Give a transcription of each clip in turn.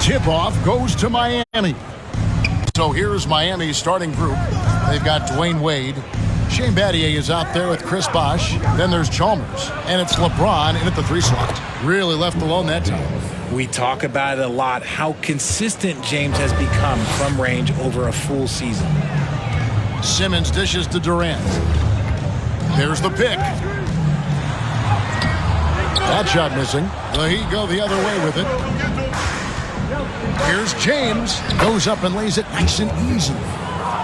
Tip-off goes to Miami. So here's Miami's starting group. They've got Dwayne Wade. Shane Battier is out there with Chris Bosh. Then there's Chalmers. And it's LeBron in at the 3 slot. Really left alone that time. We talk about it a lot, how consistent James has become from range over a full season. Simmons dishes to Durant. There's the pick. That shot missing. Well, he go the other way with it. Here's James. Goes up and lays it nice and easy.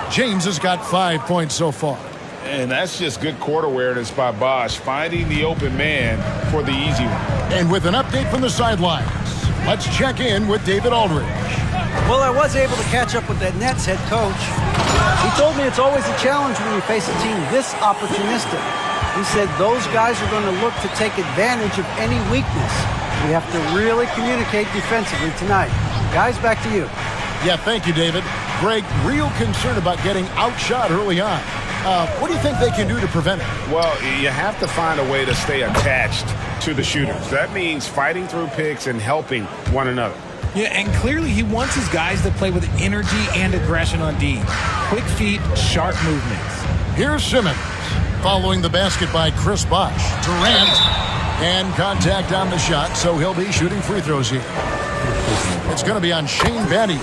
James has got 5 points so far. And that's just good court awareness by Bosh, finding the open man for the easy one. And with an update from the sidelines, let's check in with David Aldridge. Well, I was able to catch up with that Nets head coach. He told me it's always a challenge when you face a team this opportunistic. He said those guys are going to look to take advantage of any weakness. We have to really communicate defensively tonight. Guys, back to you. Yeah, thank you, David. Greg, real concern about getting outshot early on. What do you think they can do to prevent it? Well, you have to find a way to stay attached to the shooters. That means fighting through picks and helping one another. Yeah, and clearly he wants his guys to play with energy and aggression on D. Quick feet, sharp movements. Here's Simmons, following the basket by Chris Bosh. Durant, and contact on the shot, so he'll be shooting free throws here. It's going to be on Shane Battier.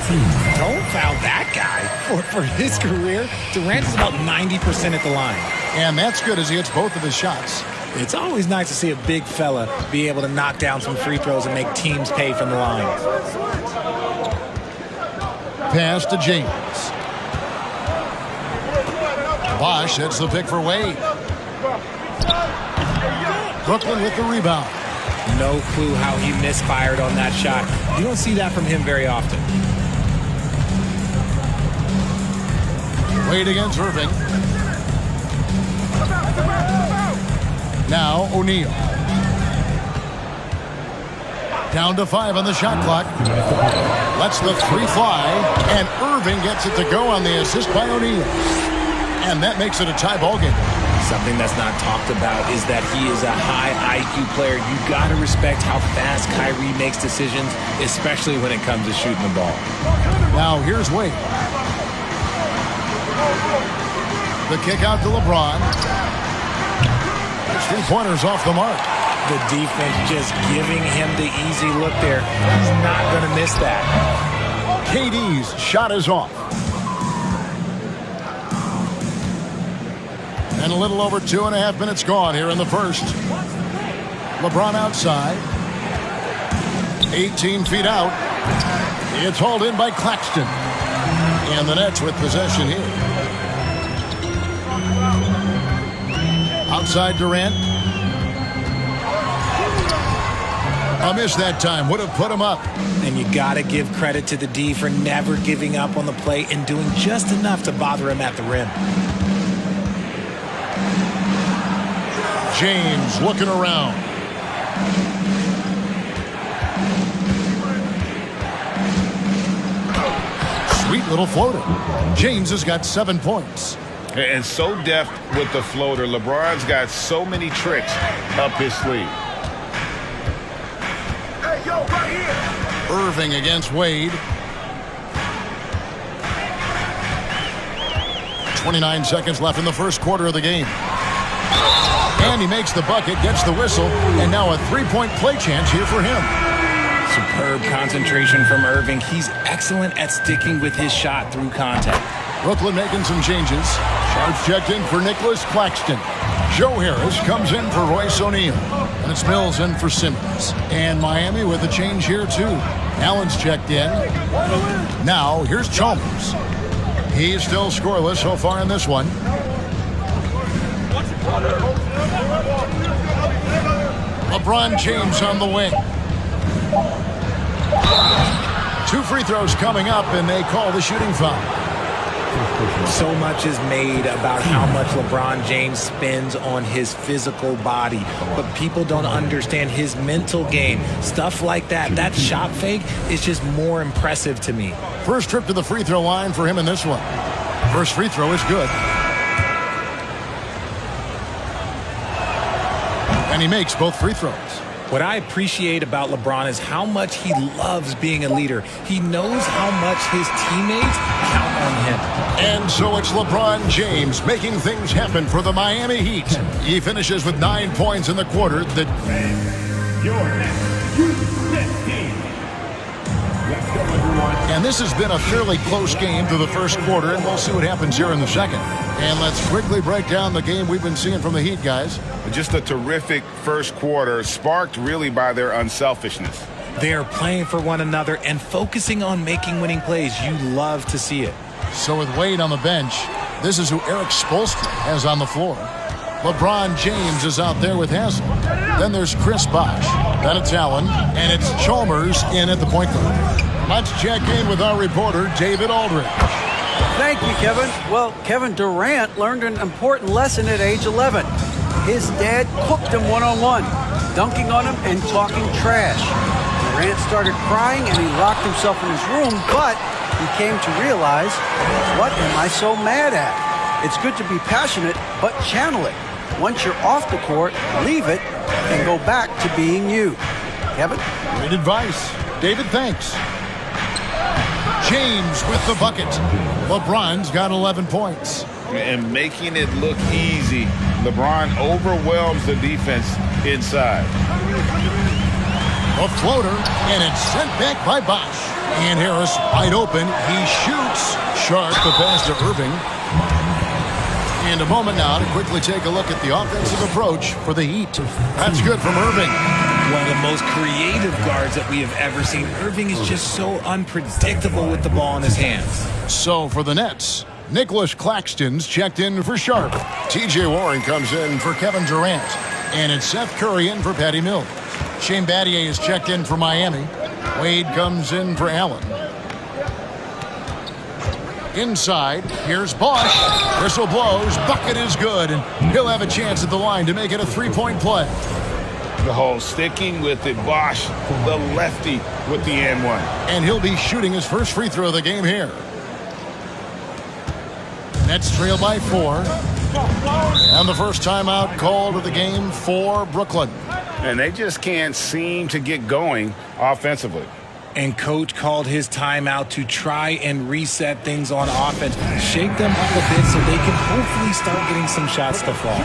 Don't foul that guy. For his career, Durant is about 90% at the line. And that's good as he hits both of his shots. It's always nice to see a big fella be able to knock down some free throws and make teams pay from the line. Pass to James. Bosh hits the pick for Wade. Brooklyn with the rebound. No clue how he misfired on that shot. You don't see that from him very often. Wade against Irving. Now O'Neal. Down to 5 on the shot clock. Lets the 3 fly, and Irving gets it to go on the assist by O'Neal. And that makes it a tie ball game. Something that's not talked about is that he is a high IQ player. You got to respect how fast Kyrie makes decisions, especially when it comes to shooting the ball. Now here's Wade. The kick out to LeBron. 3-pointers off the mark. The defense just giving him the easy look there. He's not going to miss that. KD's shot is off. And a little over 2.5 minutes gone here in the first. LeBron outside. 18 feet out. It's hauled in by Claxton. And the Nets with possession here. Outside Durant. A miss that time. Would have put him up. And you got to give credit to the D for never giving up on the play and doing just enough to bother him at the rim. James looking around. Sweet little floater. James has got 7 points. And so deft with the floater. LeBron's got so many tricks up his sleeve. Hey, yo, right here. Irving against Wade. 29 seconds left in the first quarter of the game. And he makes the bucket, gets the whistle, and now a 3-point play chance here for him. Superb concentration from Irving. He's excellent at sticking with his shot through contact. Brooklyn making some changes. Sharps checked in for Nicholas Claxton. Joe Harris comes in for Royce O'Neal. And it's Mills in for Simmons. And Miami with a change here, too. Allen's checked in. Now, here's Chalmers. He's still scoreless so far in this one. LeBron James on the wing. 2 free throws coming up, and they call the shooting foul. So much is made about how much LeBron James spends on his physical body, but people don't understand his mental game. Stuff like that, that shot fake is just more impressive to me. First trip to the free throw line for him in this one. First free throw is good. And he makes both free throws. What I appreciate about LeBron is how much he loves being a leader. He knows how much his teammates count on him. And so it's LeBron James making things happen for the Miami Heat. He finishes with 9 points in the quarter. And this has been a fairly close game through the first quarter, and we'll see what happens here in the second. And let's quickly break down the game we've been seeing from the Heat, guys. Just a terrific first quarter, sparked really by their unselfishness. They're playing for one another and focusing on making winning plays. You love to see it. So with Wade on the bench, this is who Eric Spoelstra has on the floor. LeBron James is out there with Hassel. Then there's Chris Bosh. Then it's Allen. And it's Chalmers in at the point guard. Let's check in with our reporter, David Aldridge. Thank you, Kevin. Well, Kevin Durant learned an important lesson at age 11. His dad cooked him one-on-one, dunking on him and talking trash. Durant started crying and he locked himself in his room, but he came to realize, what am I so mad at? It's good to be passionate, but channel it. Once you're off the court, leave it and go back to being you. Kevin? Great advice. David, thanks. James with the bucket. LeBron's got 11 points. And making it look easy, LeBron overwhelms the defense inside. A floater, and it's sent back by Bosh. And Harris wide open. He shoots. Sharp, the pass to Irving. And a moment now to quickly take a look at the offensive approach for the Heat. That's good from Irving. One of the most creative guards that we have ever seen. Irving is just so unpredictable with the ball in his hands. So for the Nets, Nicholas Claxton's checked in for Sharp. T.J. Warren comes in for Kevin Durant. And it's Seth Curry in for Patty Mills. Shane Battier is checked in for Miami. Wade comes in for Allen. Inside, here's Bosh. Whistle blows, bucket is good, and he'll have a chance at the line to make it a three-point play. The whole sticking with it, Bosh, the lefty with the and one. And he'll be shooting his first free throw of the game here. Nets trail by 4. And the first timeout called of the game for Brooklyn. And they just can't seem to get going offensively. And coach called his timeout to try and reset things on offense, shake them up a bit so they can hopefully start getting some shots to fall.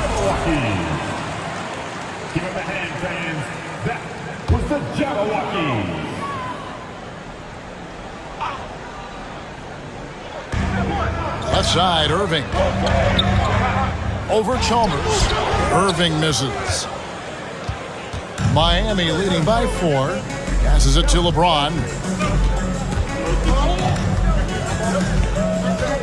Give him a hand, fans. That was the Jabberwockies. Left side, Irving. Over Chalmers. Irving misses. Miami leading by 4. Passes it to LeBron.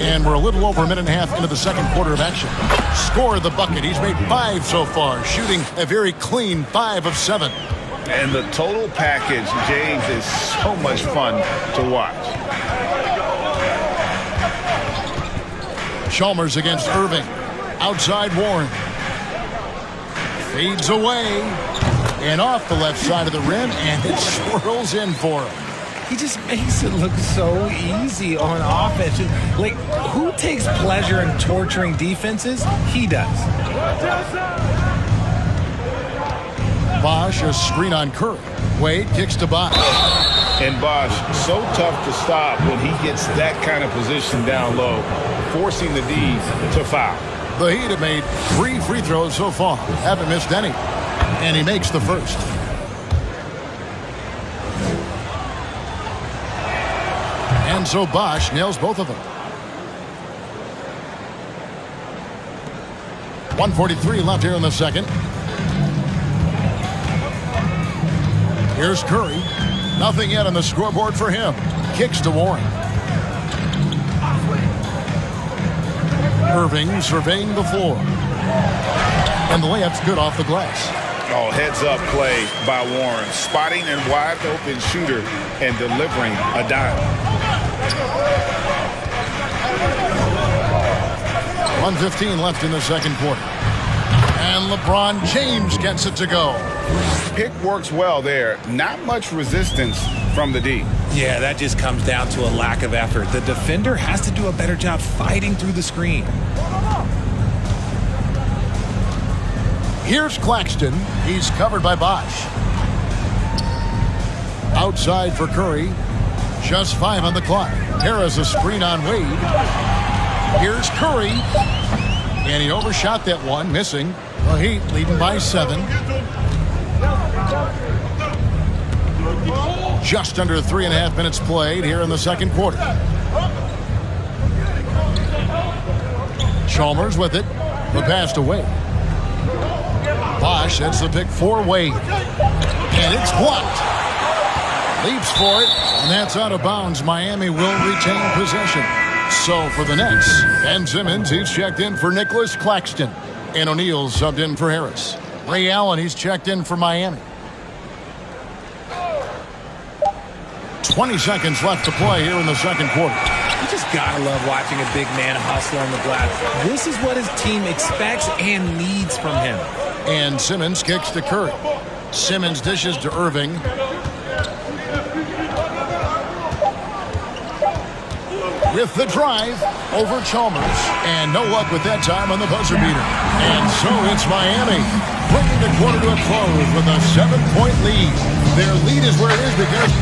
And we're a little over a minute and a half into the second quarter of action. Scored the bucket. He's made 5 so far, shooting a very clean 5 of 7. And the total package, James, is so much fun to watch. Chalmers against Irving. Outside Warren. Fades away. And off the left side of the rim, and it swirls in for him. He just makes it look so easy on offense. Like, who takes pleasure in torturing defenses? He does. Bosh, a screen on Curry. Wade kicks to Bosh. And Bosh, so tough to stop when he gets that kind of position down low, forcing the D's to foul. The Heat have made 3 free throws so far. Haven't missed any. And he makes the first. And so Bosh nails both of them. 1:43 left here in the second. Here's Curry. Nothing yet on the scoreboard for him. Kicks to Warren. Irving surveying the floor. And the layup's good off the glass. Oh, heads-up play by Warren, spotting a wide-open shooter and delivering a dime. 1:15 left in the second quarter. And LeBron James gets it to go. Pick works well there. Not much resistance from the D. Yeah, that just comes down to a lack of effort. The defender has to do a better job fighting through the screen. Here's Claxton. He's covered by Bosh. Outside for Curry. Just 5 on the clock. Harris a screen on Wade. Here's Curry. And he overshot that one, missing. The Heat leading by 7. Just under 3.5 minutes played here in the second quarter. Chalmers with it. The pass to Wade. Bosh hits the pick for Wade. And it's blocked. Leaps for it, and that's out of bounds. Miami will retain possession. So for the Nets, Ben Simmons, he's checked in for Nicholas Claxton. And O'Neal subbed in for Harris. Ray Allen, he's checked in for Miami. 20 seconds left to play here in the second quarter. You just gotta love watching a big man hustle on the glass. This is what his team expects and needs from him. And Simmons kicks to Curry. Simmons dishes to Irving. With the drive over Chalmers. And no luck with that time on the buzzer beater. And so it's Miami bringing the quarter to a close with a 7-point lead. Their lead is where it is because...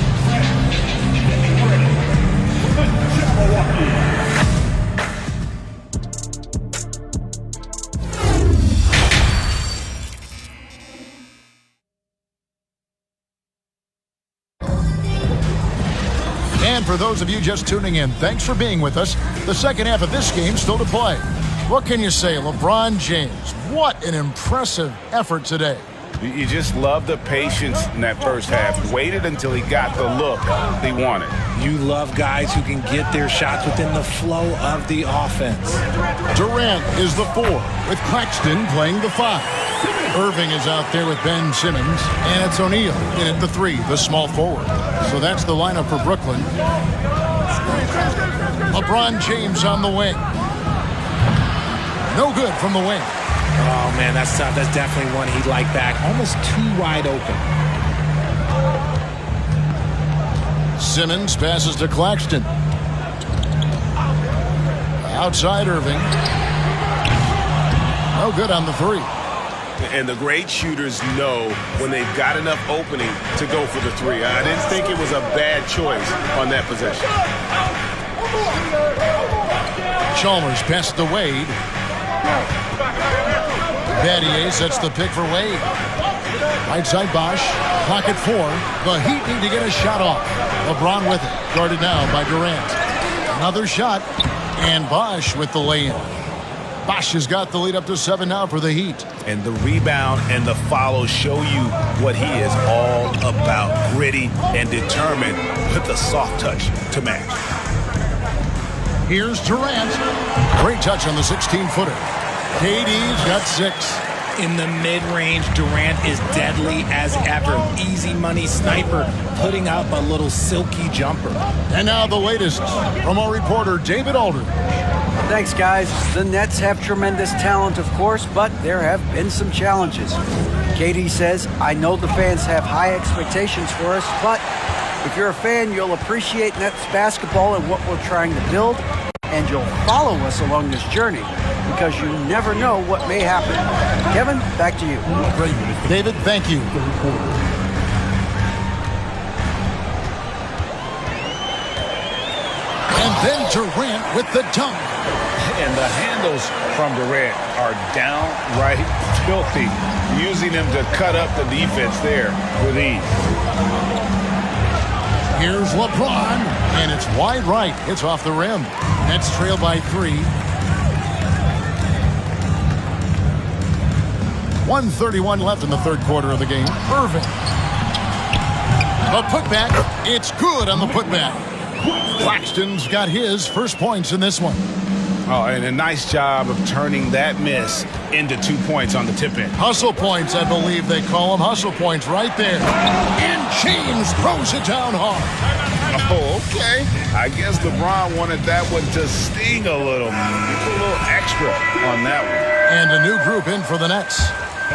And for those of you just tuning in, thanks for being with us. The second half of this game still to play. What can you say, LeBron James? What an impressive effort today. You just love the patience in that first half. Waited until he got the look he wanted. You love guys who can get their shots within the flow of the offense. Durant is the 4, with Claxton playing the 5. Irving is out there with Ben Simmons, and it's O'Neal in at the 3, the small forward. So that's the lineup for Brooklyn. LeBron James on the wing. No good from the wing. Oh, man, that's tough. That's definitely one he'd like back. Almost too wide open. Simmons passes to Claxton. Outside Irving. No good on the 3. And the great shooters know when they've got enough opening to go for the 3. I didn't think it was a bad choice on that possession. Chalmers passed to Wade. Battier sets the pick for Wade. Right side Bosh. Clock at 4. The Heat need to get a shot off. LeBron with it. Guarded now by Durant. Another shot. And Bosh with the lay-in. Bosh has got the lead up to 7 now for the Heat. And the rebound and the follow show you what he is all about. Gritty and determined with the soft touch to match. Here's Durant. Great touch on the 16-footer. KD's got 6. In the mid-range, Durant is deadly as ever. Easy money sniper, putting up a little silky jumper. And now the latest from our reporter, David Aldridge. Thanks, guys. The Nets have tremendous talent, of course, but there have been some challenges. KD says, I know the fans have high expectations for us, but if you're a fan, you'll appreciate Nets basketball and what we're trying to build, and you'll follow us along this journey because you never know what may happen. Kevin, back to you. David, thank you. And then Durant with the dunk. And the handles from Durant are downright filthy, using them to cut up the defense there with ease. Here's LeBron, and it's wide right. It's off the rim. Nets trail by 3. 1:31 left in the third quarter of the game. Irving. A putback. It's good on the putback. Claxton's got his first points in this one. Oh, and a nice job of turning that miss into 2 points on the tip-in. Hustle points, I believe they call them. Hustle points right there. And James throws it down hard. Oh, okay. I guess LeBron wanted that one to sting a little. A little extra on that one. And a new group in for the Nets.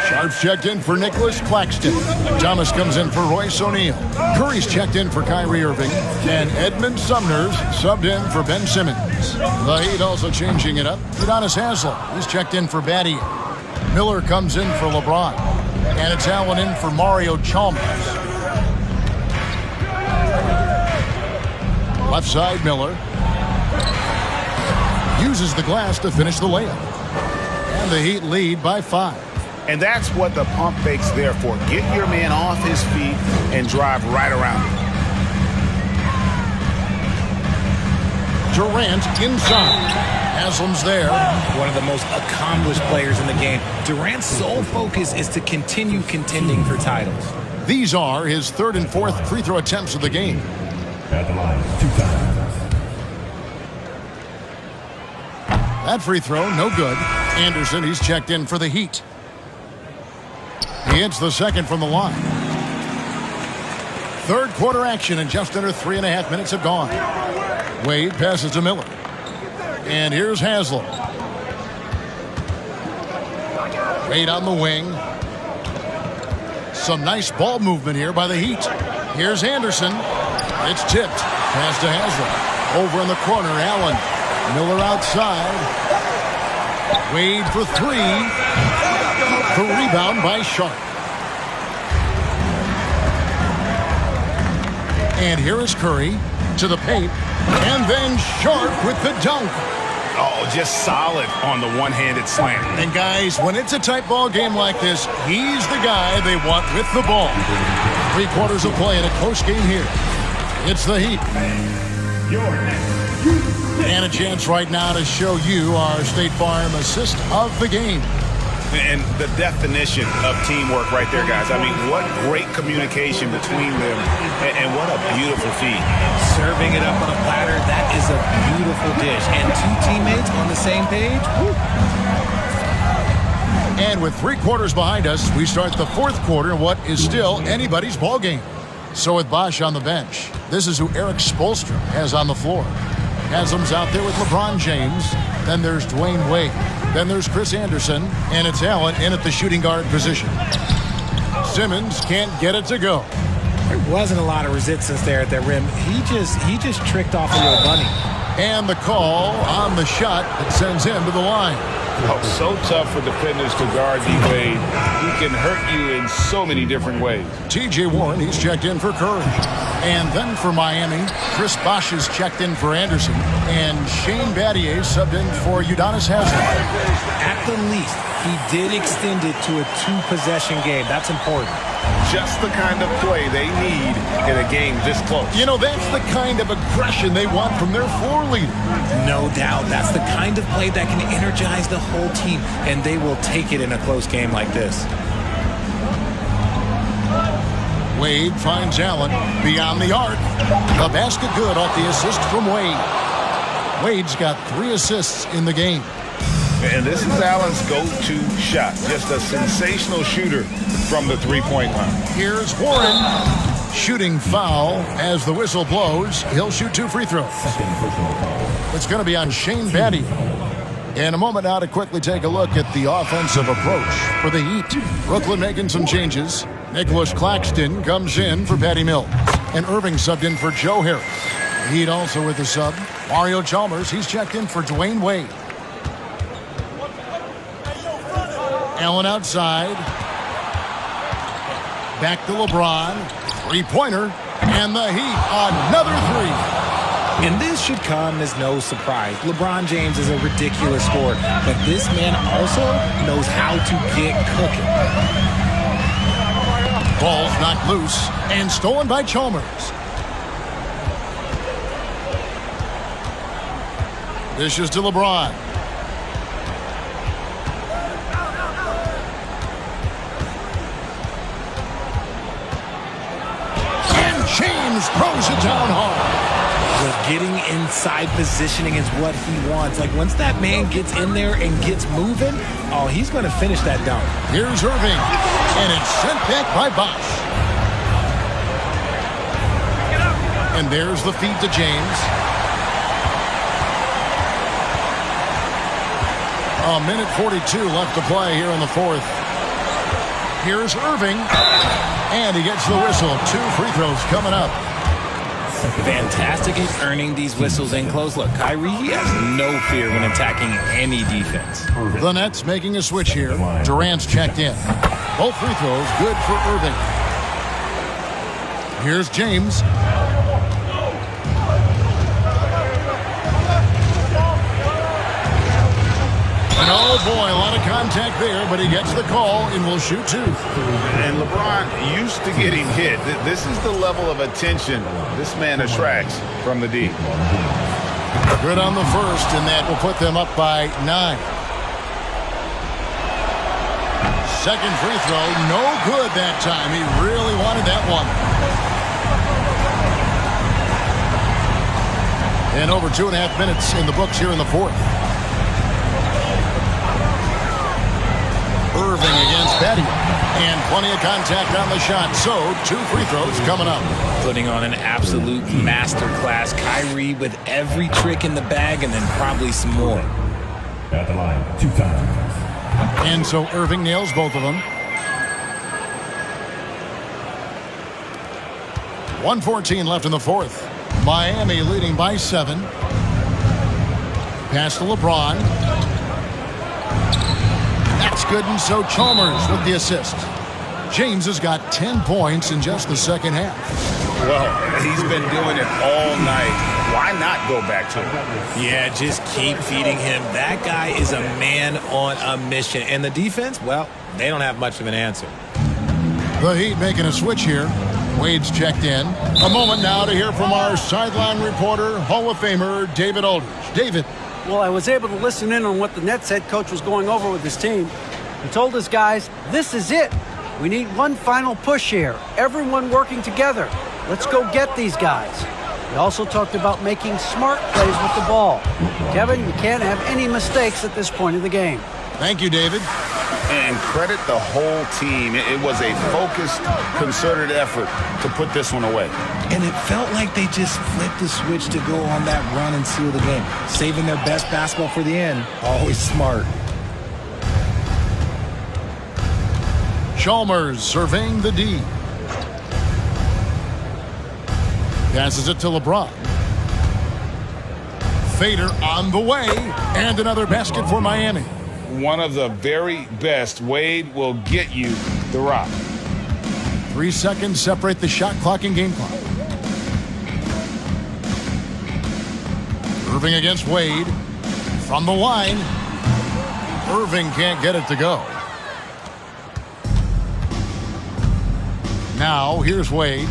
Sharps checked in for Nicholas Claxton. Thomas comes in for Royce O'Neal. Curry's checked in for Kyrie Irving. And Edmund Sumner's subbed in for Ben Simmons. The Heat also changing it up. Udonis Haslem, he's checked in for Battier. Miller comes in for LeBron. And it's Allen in for Mario Chalmers. Left side, Miller. Uses the glass to finish the layup. And the Heat lead by 5. And that's what the pump fake's there for. Get your man off his feet and drive right around him. Durant inside. Haslam's there. One of the most accomplished players in the game. Durant's sole focus is to continue contending for titles. These are his 3rd and 4th free throw attempts of the game. At the line, 2 times. That free throw, no good. Anderson, he's checked in for the Heat. He hits the second from the line. Third quarter action, and just under 3.5 minutes have gone. Wade passes to Miller. And here's Haslam. Wade on the wing. Some nice ball movement here by the Heat. Here's Anderson. It's tipped. Pass to Haslam. Over in the corner, Allen. Miller outside. Wade for 3. The rebound by Sharp. And here is Curry to the paint. And then Sharp with the dunk. Oh, just solid on the one-handed slam. And guys, when it's a tight ball game like this, he's the guy they want with the ball. 3 quarters of play in a close game here. It's the Heat. And a chance right now to show you our State Farm assist of the game. And the definition of teamwork right there, guys. I mean, what great communication between them, and what a beautiful feed. Serving it up on a platter, that is a beautiful dish. And 2 teammates on the same page. Woo. And with 3 quarters behind us, we start the 4th quarter in what is still anybody's ball game. So with Bosch on the bench, this is who Eric Spoelstra has on the floor. Haslam's out there with LeBron James. Then there's Dwayne Wade. Then there's Chris Anderson. And it's Allen in at the shooting guard position. Simmons can't get it to go. There wasn't a lot of resistance there at that rim. He just tricked off a little bunny. And the call on the shot that sends him to the line. Oh, so tough for defenders to guard D-Wade. He can hurt you in so many different ways. T.J. Warren, he's checked in for Curry. And then for Miami, Chris Bosh is checked in for Anderson. And Shane Battier subbed in for Udonis Haslam. At the least, he did extend it to a 2-possession game. That's important. Just the kind of play they need in a game this close. You know, that's the kind of aggression they want from their floor leader. No doubt. That's the kind of play that can energize the whole team, and they will take it in a close game like this. Wade finds Allen beyond the arc. The basket good off the assist from Wade. Wade's got 3 assists in the game. And this is Allen's go-to shot. Just a sensational shooter from the three-point line. Here's Warren. Shooting foul as the whistle blows. He'll shoot 2 free throws. It's going to be on Shane Battier. In a moment now to quickly take a look at the offensive approach for the Heat. Brooklyn making some changes. Nicholas Claxton comes in for Patty Mills. And Irving subbed in for Joe Harris. Heat also with the sub. Mario Chalmers, he's checked in for Dwayne Wade. Allen outside. Back to LeBron. 3-pointer. And the Heat, another 3. And this should come as no surprise. LeBron James is a ridiculous scorer, but this man also knows how to get cooking. Ball's knocked loose and stolen by Chalmers. This is to LeBron. And James throws it down hard. But getting inside positioning is what he wants. Like, once that man gets in there and gets moving, oh, he's going to finish that dunk. Here's Irving, and it's sent back by Bosch. And there's the feed to James. A minute 42 left to play here in the 4th. Here's Irving, and he gets the whistle. 2 free throws coming up. Fantastic at earning these whistles in close. Look, Kyrie, he has no fear when attacking any defense. The Nets making a switch here. Durant's checked in. Both free throws good for Irving. Here's James. boy, a lot of contact there, but he gets the call and will shoot two. And LeBron used to getting hit. This is the level of attention this man attracts from the D. Good on the first, and that will put them up by 9. Second free throw, no good that time. He really wanted that one. And over 2.5 minutes in the books here in the fourth. Irving against Betty. And plenty of contact on the shot. So, 2 free throws coming up. Putting on an absolute masterclass. Kyrie with every trick in the bag and then probably some more. At the line, 2 times. And so Irving nails both of them. 1:14 left in the fourth. Miami leading by 7. Pass to LeBron. That's good, and so Chalmers with the assist. James has got 10 points in just the second half. Well, he's been doing it all night. Why not go back to him? Yeah, just keep feeding him. That guy is a man on a mission. And the defense, well, they don't have much of an answer. The Heat making a switch here. Wade's checked in. A moment now to hear from our sideline reporter, Hall of Famer David Aldridge. David. Well, I was able to listen in on what the Nets head coach was going over with his team. He told his guys, this is it. We need one final push here. Everyone working together. Let's go get these guys. He also talked about making smart plays with the ball. Kevin, you can't have any mistakes at this point of the game. Thank you, David. And credit the whole team. It was a focused, concerted effort to put this one away. And it felt like they just flipped the switch to go on that run and seal the game. Saving their best basketball for the end. Always smart. Chalmers surveying the D. Passes it to LeBron. Fader on the way. And another basket for Miami. One of the very best. Wade will get you the rock. 3 seconds separate the shot clock and game clock. Irving against Wade. From the line. Irving can't get it to go. Now, here's Wade.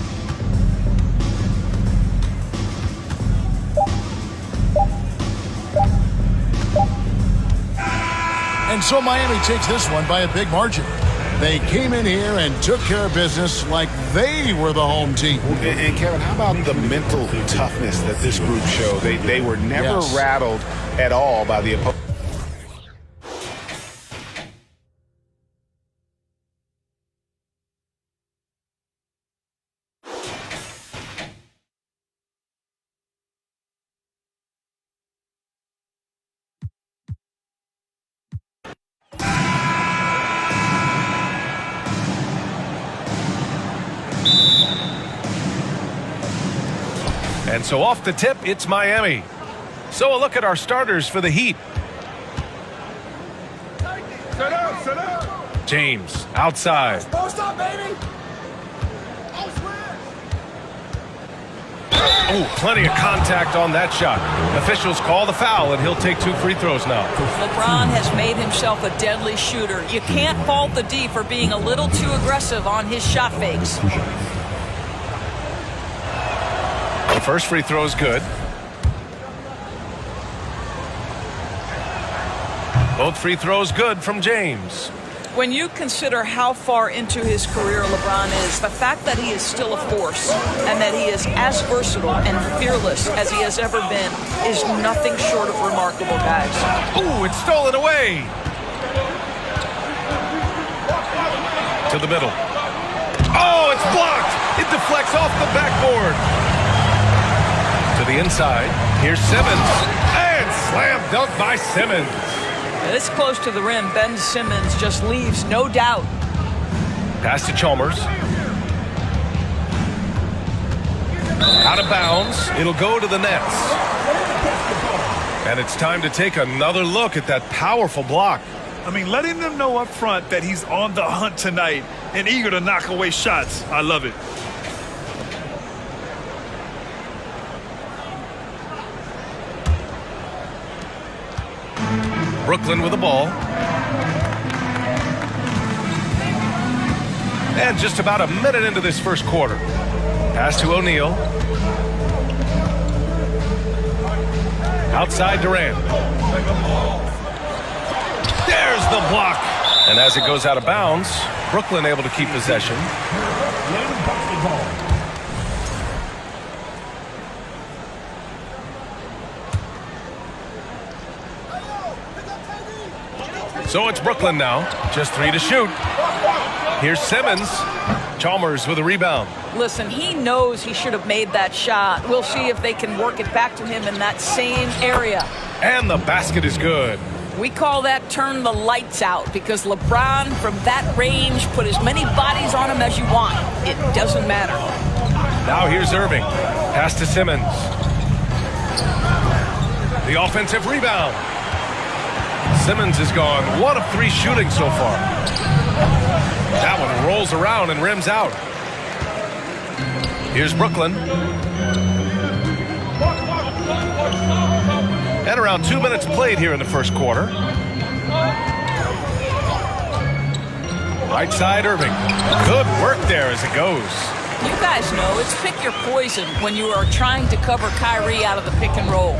And so Miami takes this one by a big margin. They came in here and took care of business like they were the home team. And Kevin, how about the mental toughness that this group showed? They were never rattled at all by the opponent. And so off the tip, it's Miami. So a look at our starters for the Heat. James, outside. Post up, baby! Oh, plenty of contact on that shot. Officials call the foul, and he'll take 2 free throws now. LeBron has made himself a deadly shooter. You can't fault the D for being a little too aggressive on his shot fakes. The first free throw is good. Both free throws good from James. When you consider how far into his career LeBron is, the fact that he is still a force and that he is as versatile and fearless as he has ever been is nothing short of remarkable, guys. Ooh, it's stolen away. To the middle. Oh, it's blocked. It deflects off the backboard. To the inside. Here's Simmons. And slam dunk by Simmons. This close to the rim, Ben Simmons just leaves, no doubt. Pass to Chalmers. Out of bounds. It'll go to the Nets. And it's time to take another look at that powerful block. I mean, letting them know up front that he's on the hunt tonight and eager to knock away shots. I love it. Brooklyn with the ball. And just about a minute into this first quarter. Pass to O'Neal. Outside Durant. There's the block. And as it goes out of bounds, Brooklyn able to keep possession. So it's Brooklyn now. Just 3 to shoot. Here's Simmons. Chalmers with a rebound. Listen, he knows he should have made that shot. We'll see if they can work it back to him in that same area. And the basket is good. We call that turn the lights out because LeBron, from that range, put as many bodies on him as you want. It doesn't matter. Now here's Irving. Pass to Simmons. The offensive rebound. Simmons has gone 1 of 3 shooting so far. That one rolls around and rims out. Here's Brooklyn. And around 2 minutes played here in the first quarter. Right side Irving. Good work there as it goes. You guys know it's pick your poison when you are trying to cover Kyrie out of the pick and roll.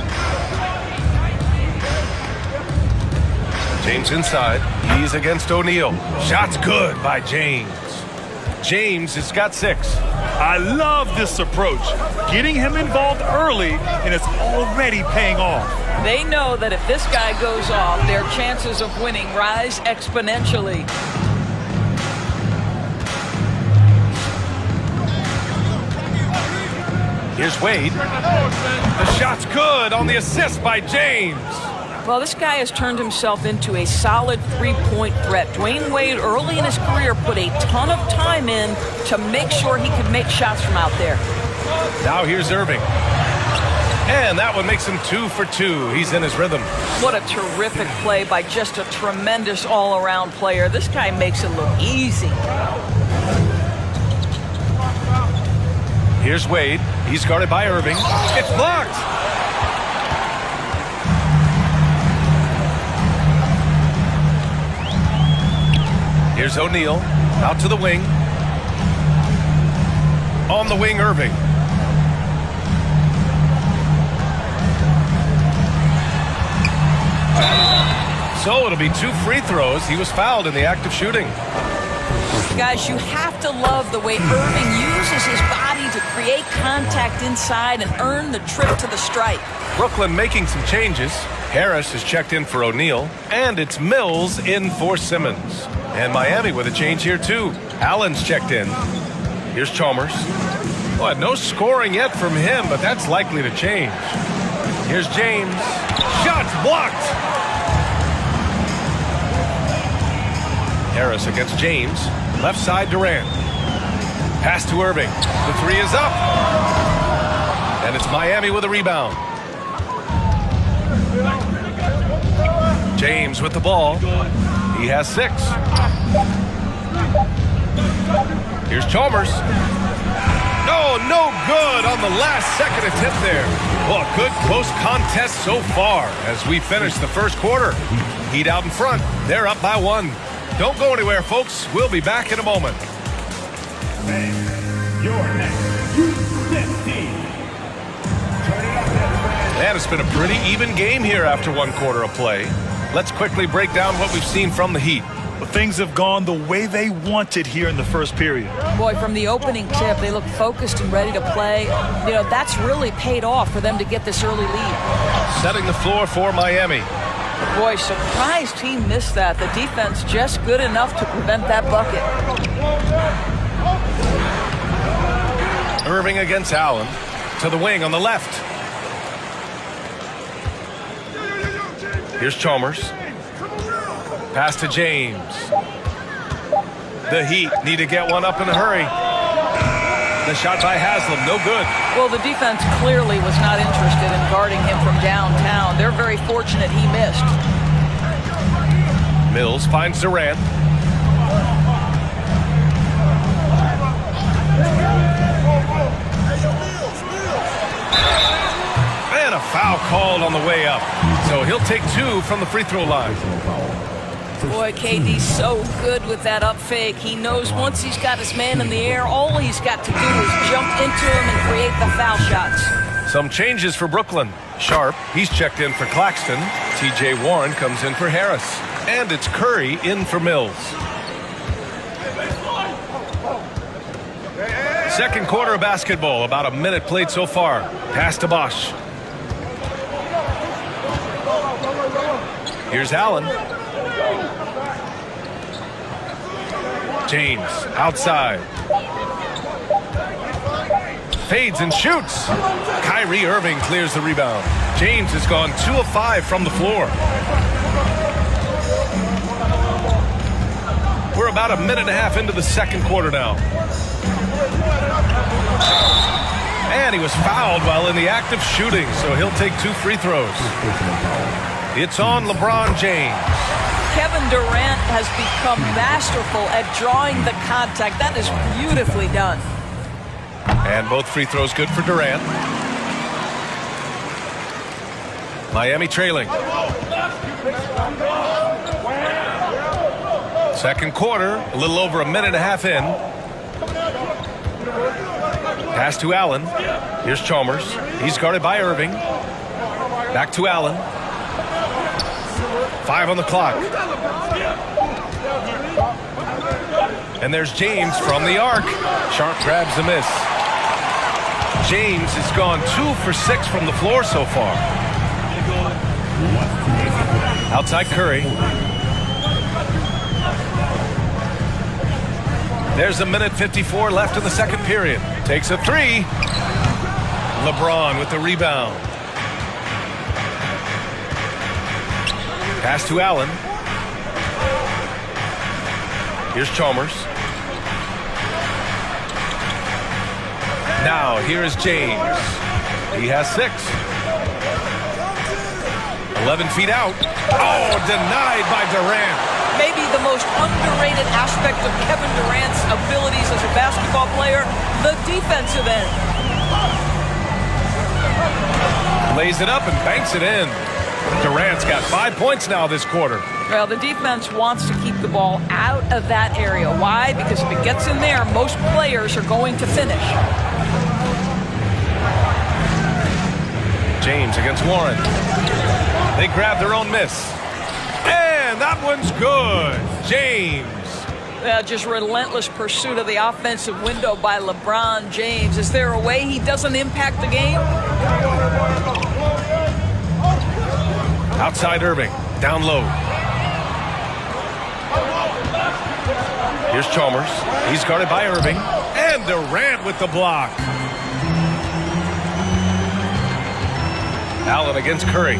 James inside. He's against O'Neal. Shot's good by James. James has got 6. I love this approach. Getting him involved early, and it's already paying off. They know that if this guy goes off, their chances of winning rise exponentially. Here's Wade. The shot's good on the assist by James. Well, this guy has turned himself into a solid three-point threat. Dwayne Wade, early in his career, put a ton of time in to make sure he could make shots from out there. Now here's Irving. And that one makes him 2 for 2. He's in his rhythm. What a terrific play by just a tremendous all-around player. This guy makes it look easy. Here's Wade. He's guarded by Irving. It's blocked. Here's O'Neal. Out to the wing. On the wing, Irving. So it'll be 2 free throws. He was fouled in the act of shooting. Guys, you have to love the way Irving uses his body to create contact inside and earn the trip to the stripe. Brooklyn making some changes. Harris has checked in for O'Neal, and it's Mills in for Simmons. And Miami with a change here, too. Allen's checked in. Here's Chalmers. Well, no scoring yet from him, but that's likely to change. Here's James. Shots blocked. Harris against James. Left side, Durant. Pass to Irving. The 3 is up. And it's Miami with a rebound. James with the ball. He has 6. Here's Chalmers. No good on the last second attempt there. Well, a good close contest so far as we finish the first quarter. Heat out in front. They're up by 1. Don't go anywhere, folks. We'll be back in a moment. And it's been a pretty even game here after 1 quarter of play. Let's quickly break down what we've seen from the Heat. But things have gone the way they wanted here in the first period. Boy, from the opening tip, they look focused and ready to play. You know, that's really paid off for them to get this early lead. Setting the floor for Miami. Boy, surprised he missed that. The defense just good enough to prevent that bucket. Irving against Allen. To the wing on the left. Here's Chalmers. Pass to James. The Heat need to get one up in a hurry. The shot by Haslam, no good. Well, the defense clearly was not interested in guarding him from downtown. They're very fortunate he missed. Mills finds Durant. And a foul called on the way up. So he'll take 2 from the free throw line. Boy, KD's so good with that up fake. He knows once he's got his man in the air, all he's got to do is jump into him and create the foul shots. Some changes for Brooklyn. Sharp, he's checked in for Claxton. TJ Warren comes in for Harris. And it's Curry in for Mills. Second quarter of basketball, about a minute played so far. Pass to Bosch. Here's Allen. James outside. Fades and shoots. Kyrie Irving clears the rebound. James has gone 2 of 5 from the floor. We're about a minute and a half into the second quarter now. And he was fouled while in the act of shooting, so he'll take 2 free throws. It's on LeBron James. Kevin Durant has become masterful at drawing the contact. That is beautifully done. And both free throws good for Durant. Miami trailing. Second quarter, a little over a minute and a half in. Pass to Allen. Here's Chalmers. He's guarded by Irving. Back to Allen. 5 on the clock. And there's James from the arc. Sharp grabs the miss. James has gone 2 for 6 from the floor so far. Outside Curry. There's a minute 54 left in the second period. Takes a 3. LeBron with the rebound. Pass to Allen. Here's Chalmers. Now, here is James. He has 6. 11 feet out. Oh, denied by Durant. Maybe the most underrated aspect of Kevin Durant's abilities as a basketball player, the defensive end. Lays it up and banks it in. Durant's got 5 points now this quarter. Well, the defense wants to keep the ball out of that area. Why? Because if it gets in there, most players are going to finish. James against Warren. They grab their own miss. And that one's good. James. Just relentless pursuit of the offensive window by LeBron James. Is there a way he doesn't impact the game? Outside Irving. Down low. Here's Chalmers. He's guarded by Irving. And Durant with the block. Allen against Curry.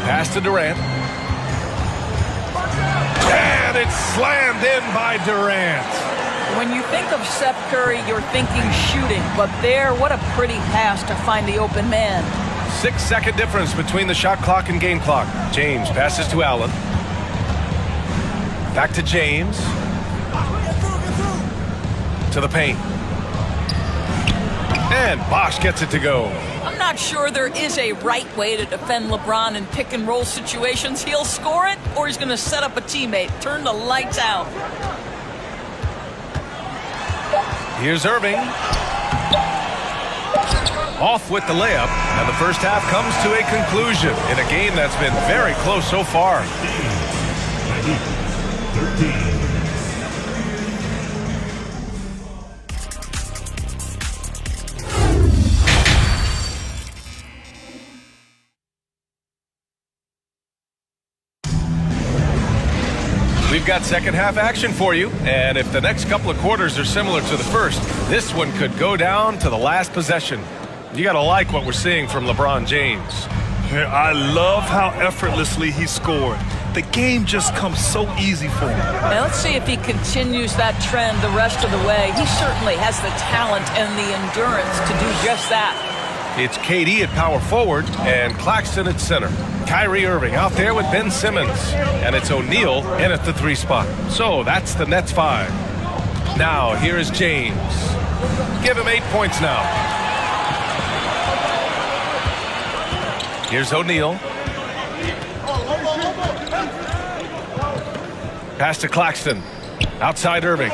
Pass to Durant. And it's slammed in by Durant. When you think of Seth Curry, you're thinking shooting. But there, what a pretty pass to find the open man. 6-second difference between the shot clock and game clock. James passes to Allen. Back to James. To the paint. And Bosch gets it to go. I'm not sure there is a right way to defend LeBron in pick and roll situations. He'll score it, or he's going to set up a teammate. Turn the lights out. Here's Irving. Off with the layup, and the first half comes to a conclusion in a game that's been very close so far. 13. We've got second half action for you, and if the next couple of quarters are similar to the first, this one could go down to the last possession. You got to like what we're seeing from LeBron James. Yeah, I love how effortlessly he scored. The game just comes so easy for him. Now let's see if he continues that trend the rest of the way. He certainly has the talent and the endurance to do just that. It's KD at power forward and Claxton at center. Kyrie Irving out there with Ben Simmons. And it's O'Neal in at the 3 spot. So that's the Nets 5. Now here is James. Give him 8 points now. Here's O'Neal. Pass to Claxton. Outside Irving.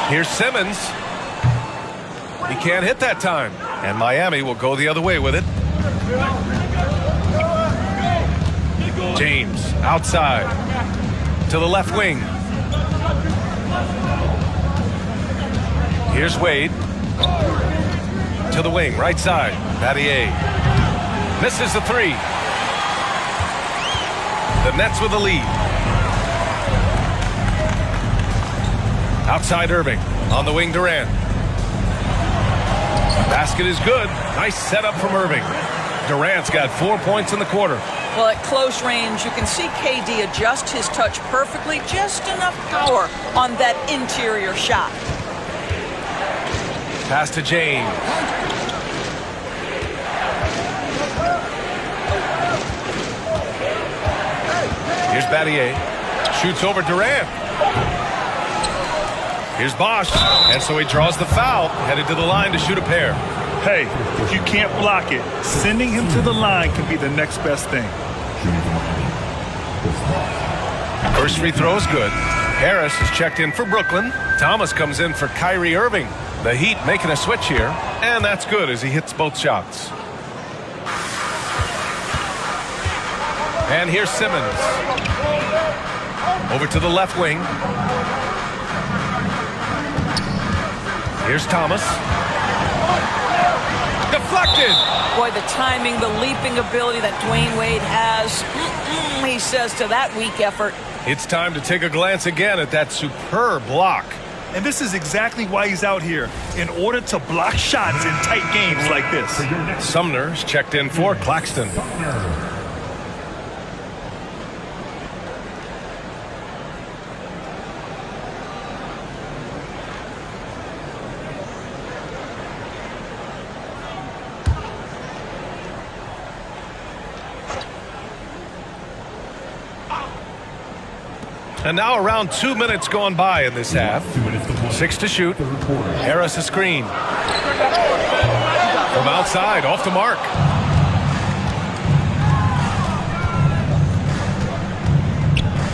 Here's Simmons. He can't hit that time. And Miami will go the other way with it. James outside to the left wing. Here's Wade to the wing, right side. Battier misses the three. The Nets with the lead. Outside Irving, on the wing Durant. Basket is good. Nice setup from Irving. Durant's got 4 points in the quarter. Well, at close range, you can see KD adjust his touch perfectly, just enough power on that interior shot. Pass to James. Here's Battier. Shoots over Durant. Here's Bosch. And so he draws the foul, headed to the line to shoot a pair. Hey, if you can't block it, sending him to the line can be the next best thing. First free throw is good. Harris is checked in for Brooklyn. Thomas comes in for Kyrie Irving. The Heat making a switch here, and that's good as he hits both shots. And here's Simmons. Over to the left wing. Here's Thomas. Deflected. Boy, the timing, the leaping ability that Dwayne Wade has, he says to that weak effort. It's time to take a glance again at that superb block. And this is exactly why he's out here, in order to block shots in tight games like this. Sumner's checked in for Claxton. And now around 2 minutes gone by in this half. 6 to shoot. Harris a screen. From outside, off the mark.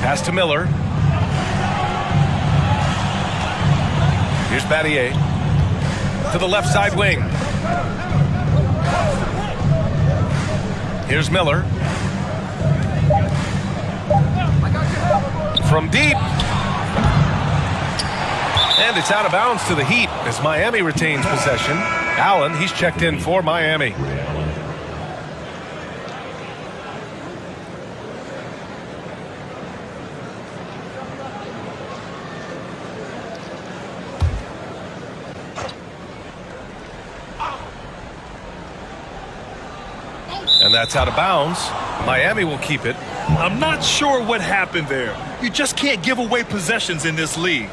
Pass to Miller. Here's Battier. To the left side wing. Here's Miller. From deep. And it's out of bounds to the Heat as Miami retains possession. Allen, he's checked in for Miami. And that's out of bounds. Miami will keep it. I'm not sure what happened there. You just can't give away possessions in this league.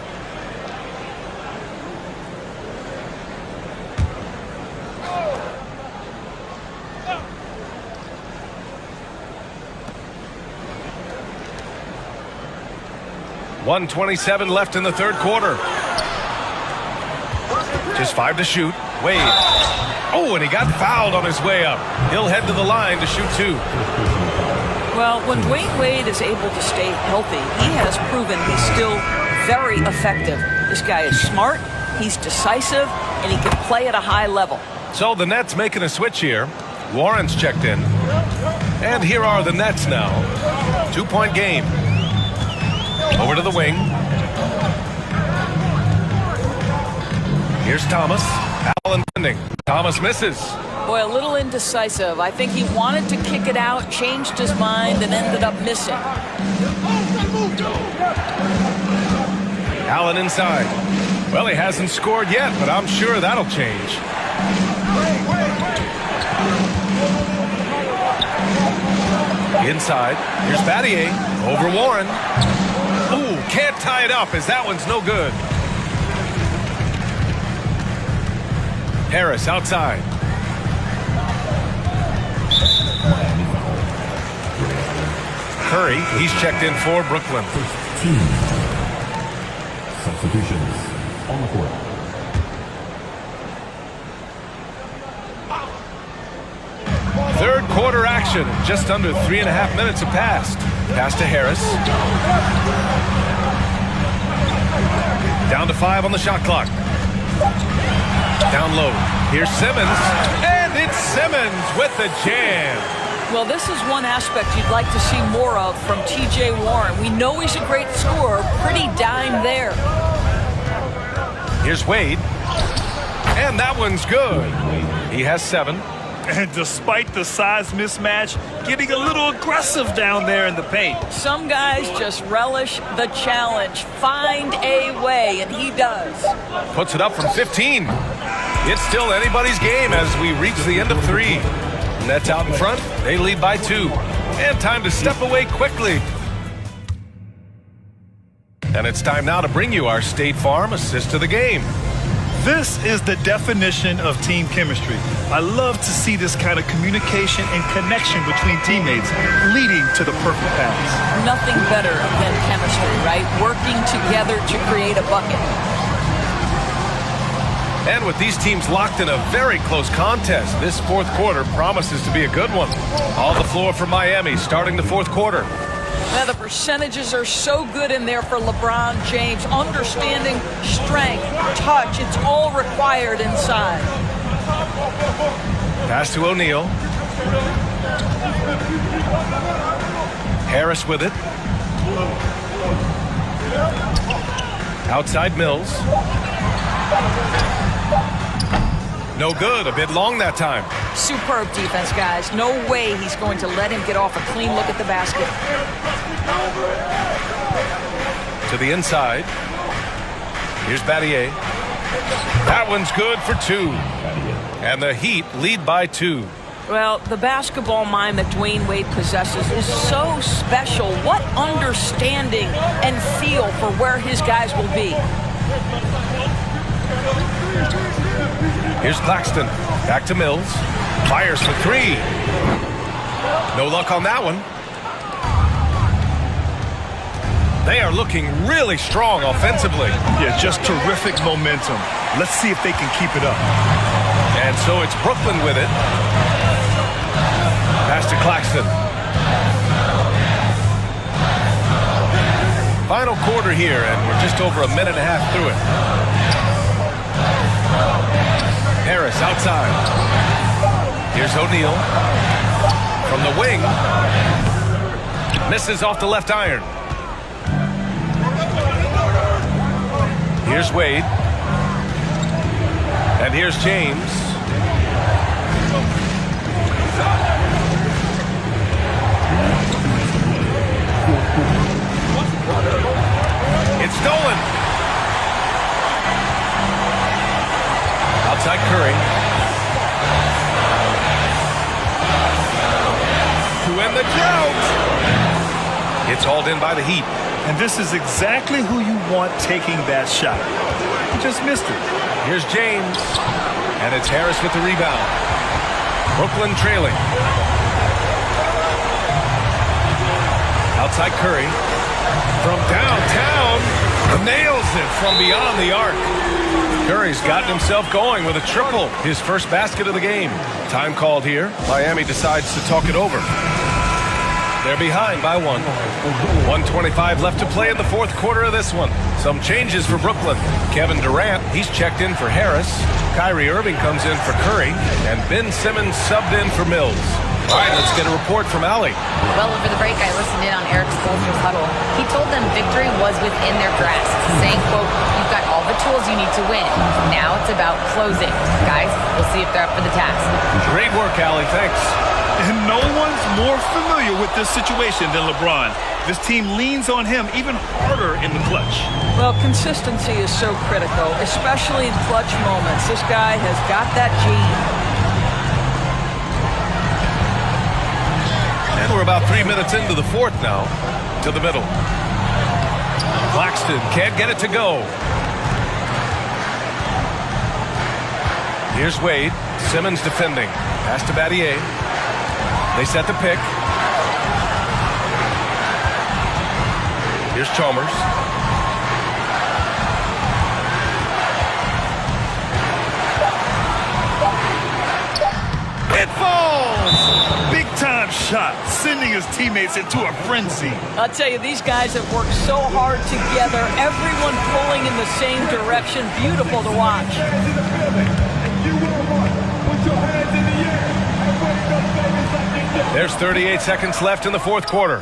.127 left in the third quarter. Just 5 to shoot. Wade. Oh, and he got fouled on his way up. He'll head to the line to shoot 2. Well, when Dwayne Wade is able to stay healthy, he has proven he's still very effective. This guy is smart, he's decisive, and he can play at a high level. So the Nets making a switch here. Warren's checked in. And here are the Nets now. 2-point game. Over to the wing. Here's Thomas. Allen defending. Thomas misses. Boy, a little indecisive. I think he wanted to kick it out, changed his mind, and ended up missing. Allen inside. Well, he hasn't scored yet, but I'm sure that'll change. Inside. Here's Battier. Over Warren. Ooh, can't tie it up as that one's no good. Harris outside. Curry, he's checked in for Brooklyn. Substitutions on the court. Third quarter action. Just under 3.5 minutes have passed. Pass to Harris. Down to 5 on the shot clock. Down low. Here's Simmons. And it's Simmons with the jam. Well, this is one aspect you'd like to see more of from T.J. Warren. We know he's a great scorer. Pretty dime there. Here's Wade. And that one's good. He has 7. And despite the size mismatch, getting a little aggressive down there in the paint. Some guys just relish the challenge. Find a way, and he does. Puts it up from 15. It's still anybody's game as we reach the end of 3. Nets out in front. They lead by 2. And time to step away quickly. And it's time now to bring you our State Farm assist of the game. This is the definition of team chemistry. I love to see this kind of communication and connection between teammates leading to the perfect pass. Nothing better than chemistry, right? Working together to create a bucket. And with these teams locked in a very close contest, this fourth quarter promises to be a good one. All the floor for Miami starting the fourth quarter. Now the percentages are so good in there for LeBron James. Understanding strength, touch, it's all required inside. Pass to O'Neal. Harris with it. Outside Mills. No good. A bit long that time. Superb defense, guys. No way he's going to let him get off a clean look at the basket. To the inside. Here's Battier. That one's good for 2. And the Heat lead by 2. Well, the basketball mind that Dwayne Wade possesses is so special. What understanding and feel for where his guys will be. Here's Claxton. Back to Mills. Fires for 3. No luck on that one. They are looking really strong offensively. Yeah, just terrific momentum. Let's see if they can keep it up. And so it's Brooklyn with it. Pass to Claxton. Final quarter here, and we're just over a minute and a half through it. Harris outside. Here's O'Neal. From the wing. Misses off the left iron. Here's Wade. And here's James. It's stolen. Outside Curry. To end the drought. It's hauled in by the Heat. And this is exactly who you want taking that shot. He just missed it. Here's James. And it's Harris with the rebound. Brooklyn trailing. Outside Curry. From downtown. Nails it from beyond the arc. Curry's gotten himself going with a triple. His first basket of the game. Time called here. Miami decides to talk it over. They're behind by 1. 1:25 left to play in the fourth quarter of this one. Some changes for Brooklyn. Kevin Durant, he's checked in for Harris. Kyrie Irving comes in for Curry. And Ben Simmons subbed in for Mills. All right, let's get a report from Allie. Well, over the break, I listened in on Eric Spoelstra's huddle. He told them victory was within their grasp, saying, quote, "You've got all the tools you need to win. Now it's about closing. Guys, we'll see if they're up for the task." Great work, Allie. Thanks. And no one's more familiar with this situation than LeBron. This team leans on him even harder in the clutch. Well, consistency is so critical, especially in clutch moments. This guy has got that gene. And we're about 3 minutes into the fourth now. To the middle. Claxton can't get it to go. Here's Wade. Simmons defending. Pass to Battier. They set the pick. Here's Chalmers. It falls! Big time shot, sending his teammates into a frenzy. I'll tell you, these guys have worked so hard together, everyone pulling in the same direction. Beautiful to watch. There's 38 seconds left in the fourth quarter.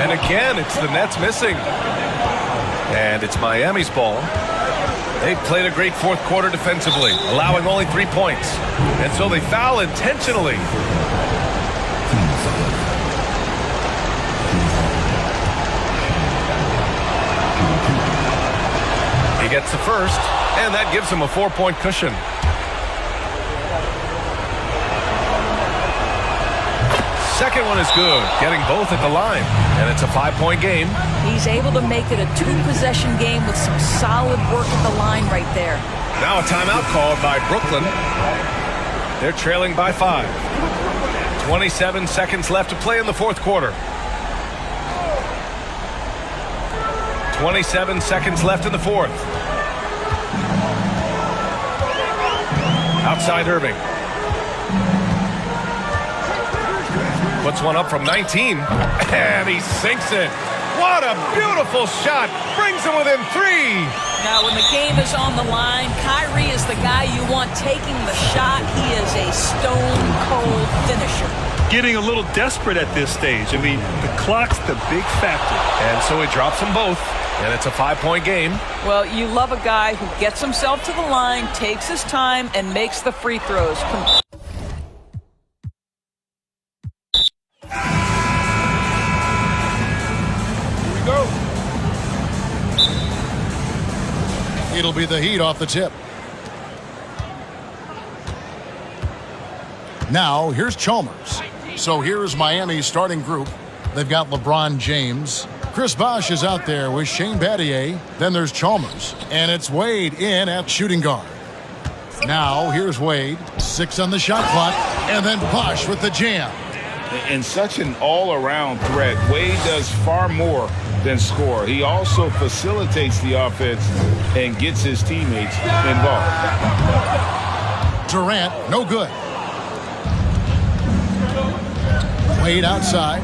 And again, it's the Nets missing. And it's Miami's ball. They've played a great fourth quarter defensively, allowing only 3 points. And so they foul intentionally. He gets the first, and that gives him a 4-point cushion. Second one is good, getting both at the line. And it's a 5-point game. He's able to make it a 2-possession game with some solid work at the line right there. Now a timeout called by Brooklyn. They're trailing by 5. 27 seconds left to play in the fourth quarter. 27 seconds left in the fourth. Outside Irving. Puts one up from 19, and he sinks it. What a beautiful shot. Brings him within 3. Now, when the game is on the line, Kyrie is the guy you want taking the shot. He is a stone-cold finisher. Getting a little desperate at this stage. I mean, the clock's the big factor. And so he drops them both, and it's a 5-point game. Well, you love a guy who gets himself to the line, takes his time, and makes the free throws. It'll be the Heat off the tip. Now, here's Chalmers. So here's Miami's starting group. They've got LeBron James. Chris Bosh is out there with Shane Battier. Then there's Chalmers. And it's Wade in at shooting guard. Now, here's Wade. 6 on the shot clock. And then Bosh with the jam. In such an all-around threat, Wade does far more than score. He also facilitates the offense and gets his teammates involved. Durant, no good. Wade outside.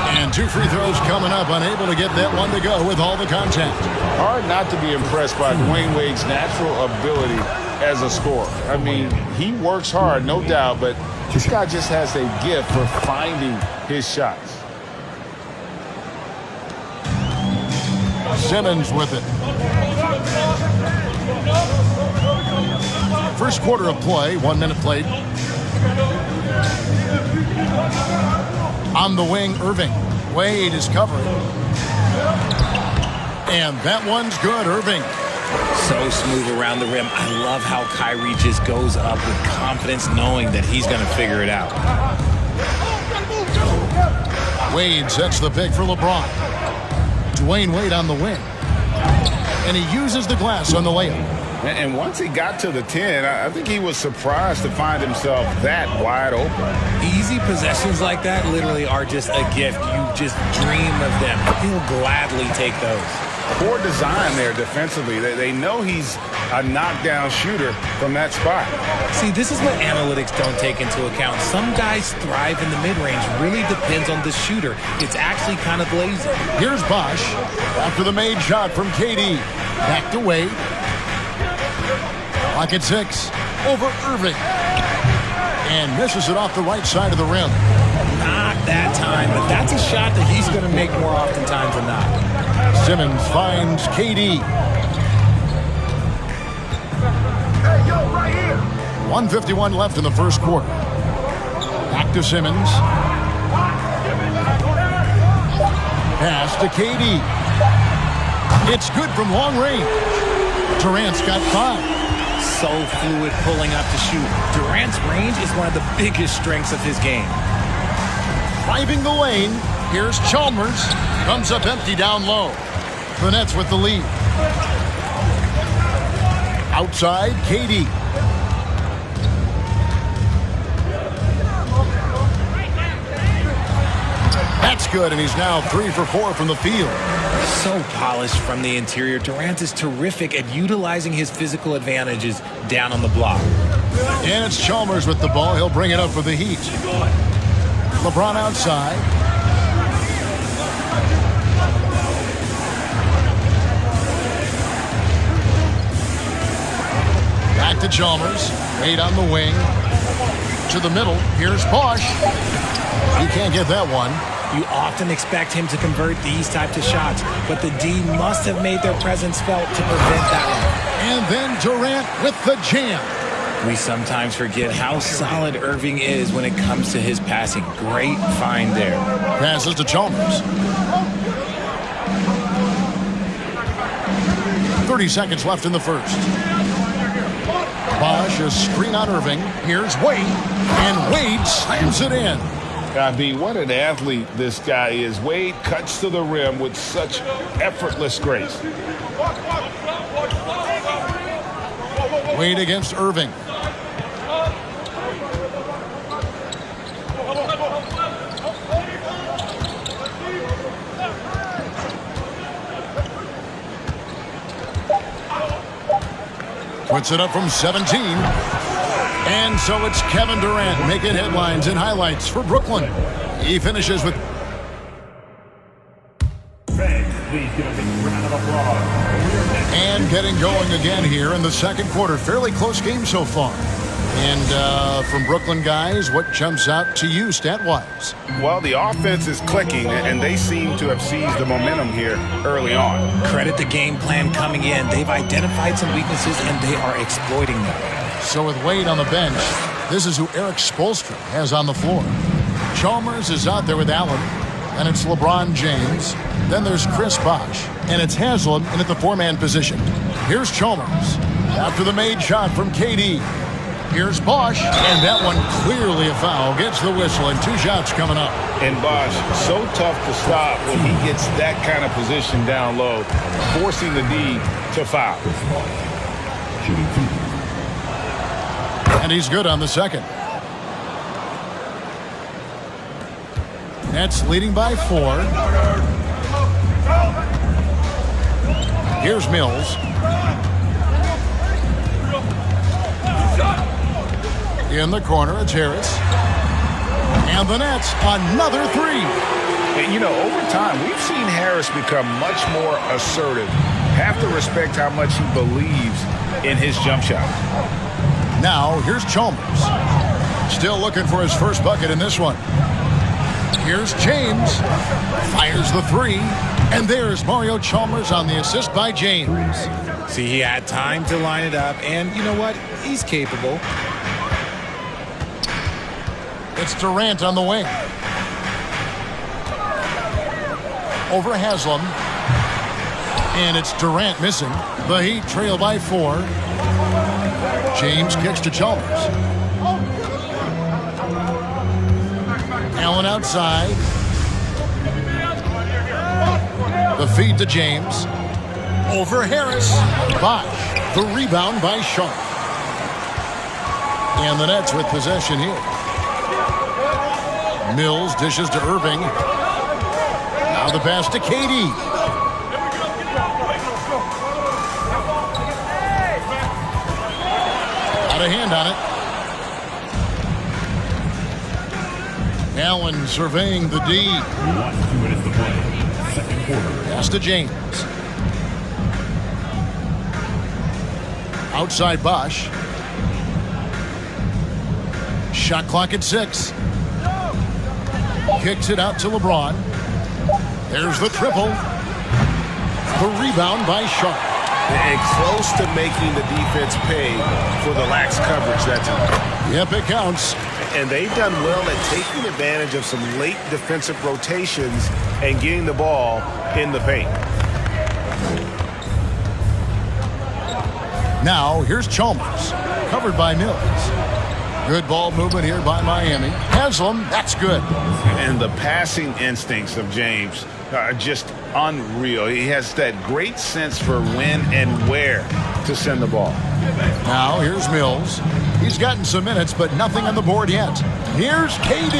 And 2 free throws coming up, unable to get that one to go with all the contact. Hard not to be impressed by Dwayne Wade's natural ability as a scorer. I mean, he works hard, no doubt, but this guy just has a gift for finding his shots. Simmons with it. First quarter of play, 1 minute played. On the wing, Irving. Wade is covering. And that one's good, Irving. So smooth around the rim. I love how Kyrie just goes up with confidence, knowing that he's going to figure it out. Wade sets the pick for LeBron. Dwayne Wade on the wing. And he uses the glass on the layup. And once he got to the 10, I think he was surprised to find himself that wide open. Easy possessions like that literally are just a gift. You just dream of them. He'll gladly take those. Poor design there defensively. They know he's a knockdown shooter from that spot. See, this is what analytics don't take into account. Some guys thrive in the mid-range. Really depends on the shooter. It's actually kind of lazy. Here's Bosh after the made shot from KD. Back to Wade. Pocket 6 over Irving. And misses it off the right side of the rim. Not that time, but that's a shot that he's going to make more oftentimes than not. Simmons finds KD. 1:51 left in the first quarter. Back to Simmons. Pass to KD. It's good from long range. Durant's got 5. So fluid pulling up to shoot. Durant's range is one of the biggest strengths of his game. Driving the lane. Here's Chalmers. Comes up empty down low. The Nets with the lead. Outside, KD. That's good, and he's now 3 for 4 from the field. So polished from the interior. Durant is terrific at utilizing his physical advantages down on the block. And it's Chalmers with the ball. He'll bring it up for the Heat. LeBron outside. Back to Chalmers. Wade on the wing. To the middle. Here's Bosch. He can't get that one. You often expect him to convert these types of shots, but the D must have made their presence felt to prevent that one. And then Durant with the jam. We sometimes forget how solid Irving is when it comes to his passing. Great find there. Passes to Chalmers. 30 seconds left in the first. Bosch, a screen on Irving. Here's Wade. And Wade slams it in. I mean, what an athlete this guy is. Wade cuts to the rim with such effortless grace. Wade against Irving. Puts it up from 17. And so it's Kevin Durant making headlines and highlights for Brooklyn. He finishes with... Fans, please give a big round of applause. And getting going again here in the second quarter. Fairly close game so far. And from Brooklyn guys, what jumps out to you stat-wise? Well, the offense is clicking, and they seem to have seized the momentum here early on. Credit the game plan coming in. They've identified some weaknesses, and they are exploiting them. So with Wade on the bench, this is who Eric Spoelstra has on the floor. Chalmers is out there with Allen, and it's LeBron James. Then there's Chris Bosh, and it's Haslam in at the 4-man position. Here's Chalmers after the made shot from KD. Here's Bosh, and that one clearly a foul. Gets the whistle, and 2 shots coming up. And Bosh, so tough to stop when he gets that kind of position down low, forcing the D to foul. And he's good on the second. Nets leading by 4. Here's Mills. In the corner, it's Harris. And the Nets, another 3. And, you know, over time, we've seen Harris become much more assertive. Have to respect how much he believes in his jump shot. Now, here's Chalmers. Still looking for his first bucket in this one. Here's James. Fires the 3. And there's Mario Chalmers on the assist by James. See, he had time to line it up, and you know what? He's capable. It's Durant on the wing. Over Haslam. And it's Durant missing. The Heat trail by 4. James kicks to Chalmers. Allen outside. The feed to James. Over Harris. Bosh. The rebound by Sharp. And the Nets with possession here. Mills dishes to Irving. Now the pass to KD. Got a hand on it. Allen surveying the D. 2 minutes to play. Second quarter. Pass to James. Outside Bosh. Shot clock at 6. Kicks it out to LeBron. There's the triple. The rebound by Sharp. And close to making the defense pay for the lax coverage that time. Yep, it counts. And they've done well at taking advantage of some late defensive rotations and getting the ball in the paint. Now, here's Chalmers. Covered by Mills. Good ball movement here by Miami. Haslam, that's good. And the passing instincts of James are just unreal. He has that great sense for when and where to send the ball. Now, here's Mills. He He's gotten some minutes, but nothing on the board yet. Here's KD.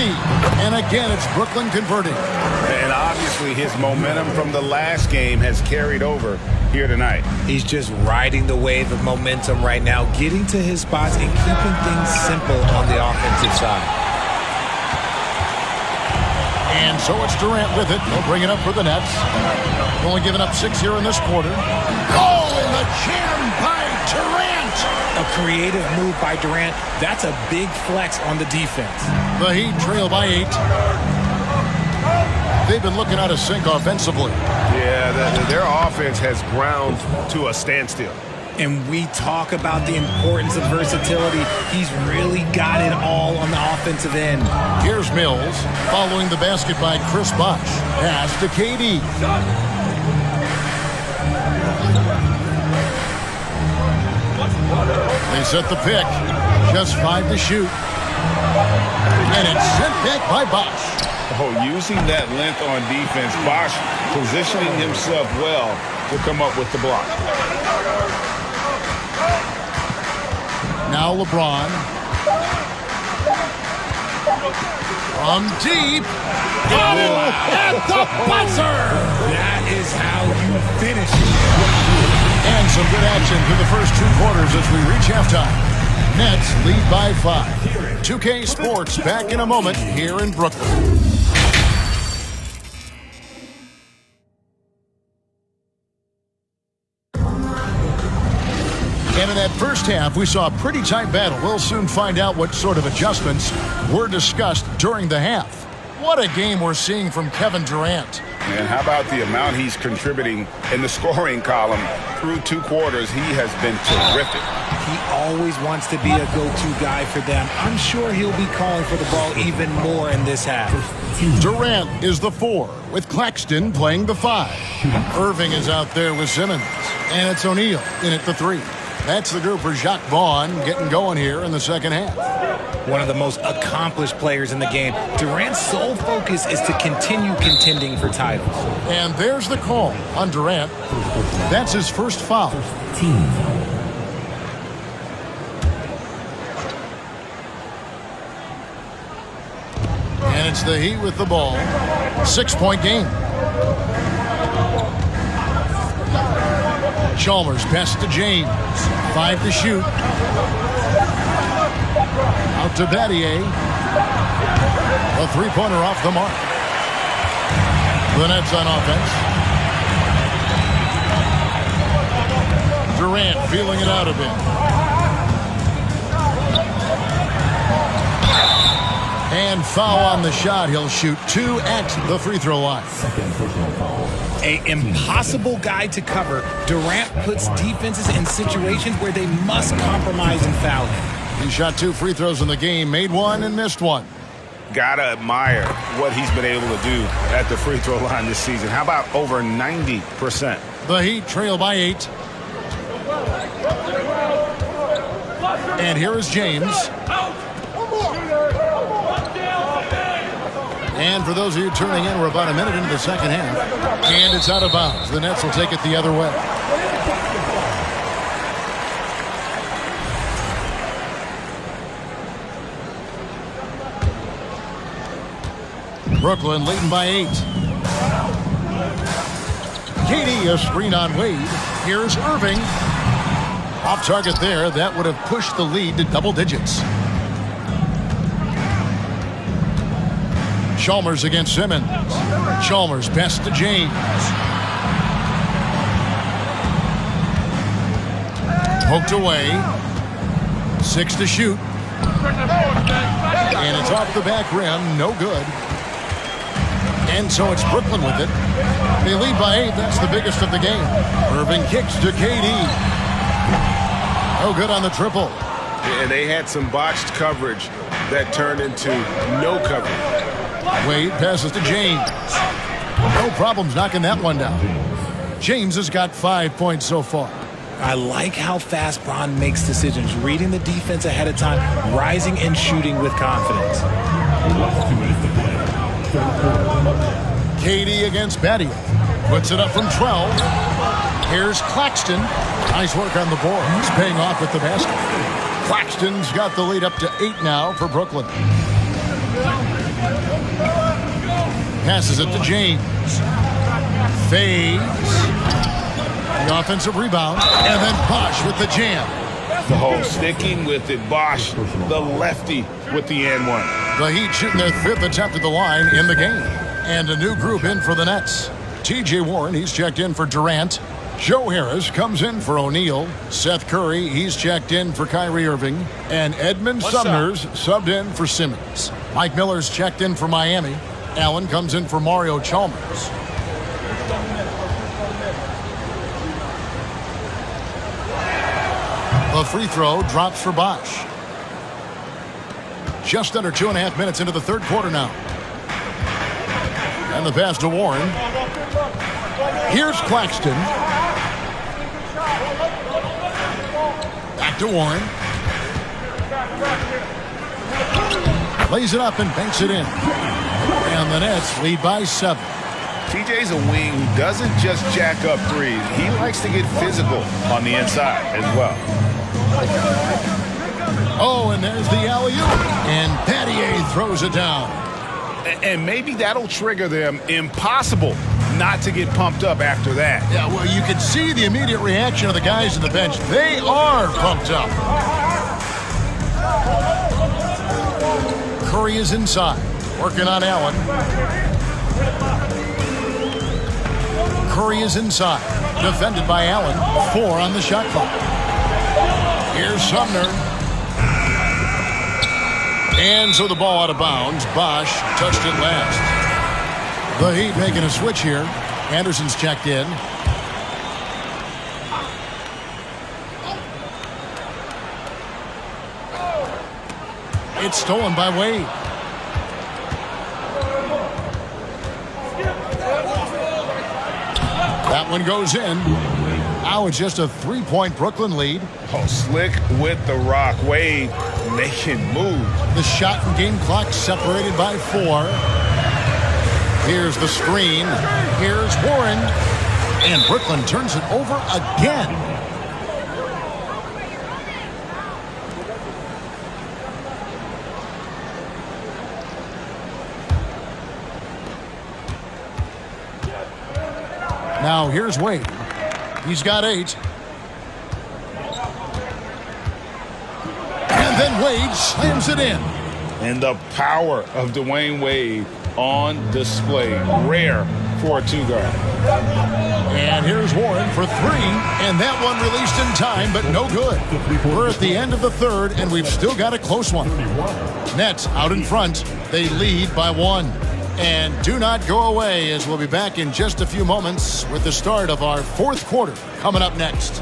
And again, it's Brooklyn converting. And obviously his momentum from the last game has carried over here tonight. He's just riding the wave of momentum right now, getting to his spots and keeping things simple on the offensive side. And so it's Durant with it. They'll bring it up for the Nets. Only giving up 6 here in this quarter. Oh, the jam by Durant. A creative move by Durant. That's a big flex on the defense. The Heat trail by 8. They've been looking out of sync offensively. Yeah, their offense has ground to a standstill. And we talk about the importance of versatility. He's really got it all on the offensive end. Here's Mills following the basket by Chris Bosh. Pass to KD. They set the pick. Just 5 to shoot. And it's sent back by Bosh. Oh, using that length on defense, Bosh positioning himself well to come up with the block. Now LeBron. From deep. At the buzzer. That is how you finish. And some good action through the first 2 quarters as we reach halftime. Nets lead by 5. 2K Sports back in a moment here in Brooklyn. And in that first half, we saw a pretty tight battle. We'll soon find out what sort of adjustments were discussed during the half. What a game we're seeing from Kevin Durant. And how about the amount he's contributing in the scoring column through 2 quarters? He has been terrific. He always wants to be a go-to guy for them. I'm sure he'll be calling for the ball even more in this half. Durant is the 4, with Claxton playing the 5. Irving is out there with Simmons. And it's O'Neal in at the 3. That's the group for Jacques Vaughn getting going here in the second half. One of the most accomplished players in the game. Durant's sole focus is to continue contending for titles. And there's the call on Durant. That's his first foul. And it's the Heat with the ball. 6-point game. Chalmers best to James. 5 to shoot. Out to Battier. A 3-pointer off the mark. The Nets on offense. Durant feeling it out a bit. And foul on the shot. He'll shoot 2 at the free throw line. An impossible guy to cover, Durant puts defenses in situations where they must compromise and foul him. He shot 2 free throws in the game, made 1 and missed 1. Gotta admire what he's been able to do at the free throw line this season. How about over 90%? The Heat trail by 8. And here is James. And for those of you turning in, we're about a minute into the second half. And it's out of bounds. The Nets will take it the other way. Brooklyn leading by 8. KD, a screen on Wade. Here's Irving. Off target there. That would have pushed the lead to double digits. Chalmers against Simmons. Chalmers best to James. Poked away. 6 to shoot. And it's off the back rim. No good. And so it's Brooklyn with it. They lead by 8. That's the biggest of the game. Irving kicks to KD. No good on the triple. And they had some botched coverage that turned into no coverage. Wade passes to James. No problems knocking that one down. James has got 5 points so far. I like how fast Bron makes decisions, reading the defense ahead of time, rising and shooting with confidence. KD against Battier. Puts it up from 12. Here's Claxton. Nice work on the board. He's paying off with the basket. Claxton's got the lead up to 8 now for Brooklyn. Passes it to James. Fades. The offensive rebound. And then Bosch with the jam. The whole sticking with it. Bosch, the lefty with the N1. The Heat shooting their 5th attempt at the line in the game. And a new group in for the Nets. T.J. Warren, he's checked in for Durant. Joe Harris comes in for O'Neal. Seth Curry, he's checked in for Kyrie Irving. And Edmund Sumner's subbed in for Simmons. Mike Miller's checked in for Miami. Allen comes in for Mario Chalmers. The free throw drops for Bosch. Just under 2.5 minutes into the third quarter now. And the pass to Warren. Here's Claxton. Back to Warren. Lays it up and banks it in. And the Nets lead by 7. TJ's a wing who doesn't just jack up threes. He likes to get physical on the inside as well. Oh, and there's the alley-oop. And Battier throws it down. And maybe that'll trigger them. Impossible not to get pumped up after that. Yeah, well, you can see the immediate reaction of the guys on the bench. They are pumped up. Curry is inside, working on Allen. Curry is inside, defended by Allen. 4 on the shot clock. Here's Sumner. And so the ball out of bounds. Bosch touched it last. The Heat making a switch here. Anderson's checked in. It's stolen by Wade. That one goes in. Now it's just a 3-point Brooklyn lead. Oh, slick with the rock. Wade making moves. The shot and game clock separated by 4. Here's the screen. Here's Warren. And Brooklyn turns it over again. Now here's Wade. He's got 8. And then Wade slams it in. And the power of Dwayne Wade on display. Rare for a 2-guard. And here's Warren for 3. And that one released in time, but no good. We're at the end of the third, and we've still got a close one. Nets out in front. They lead by 1. And do not go away, as we'll be back in just a few moments with the start of our fourth quarter coming up next.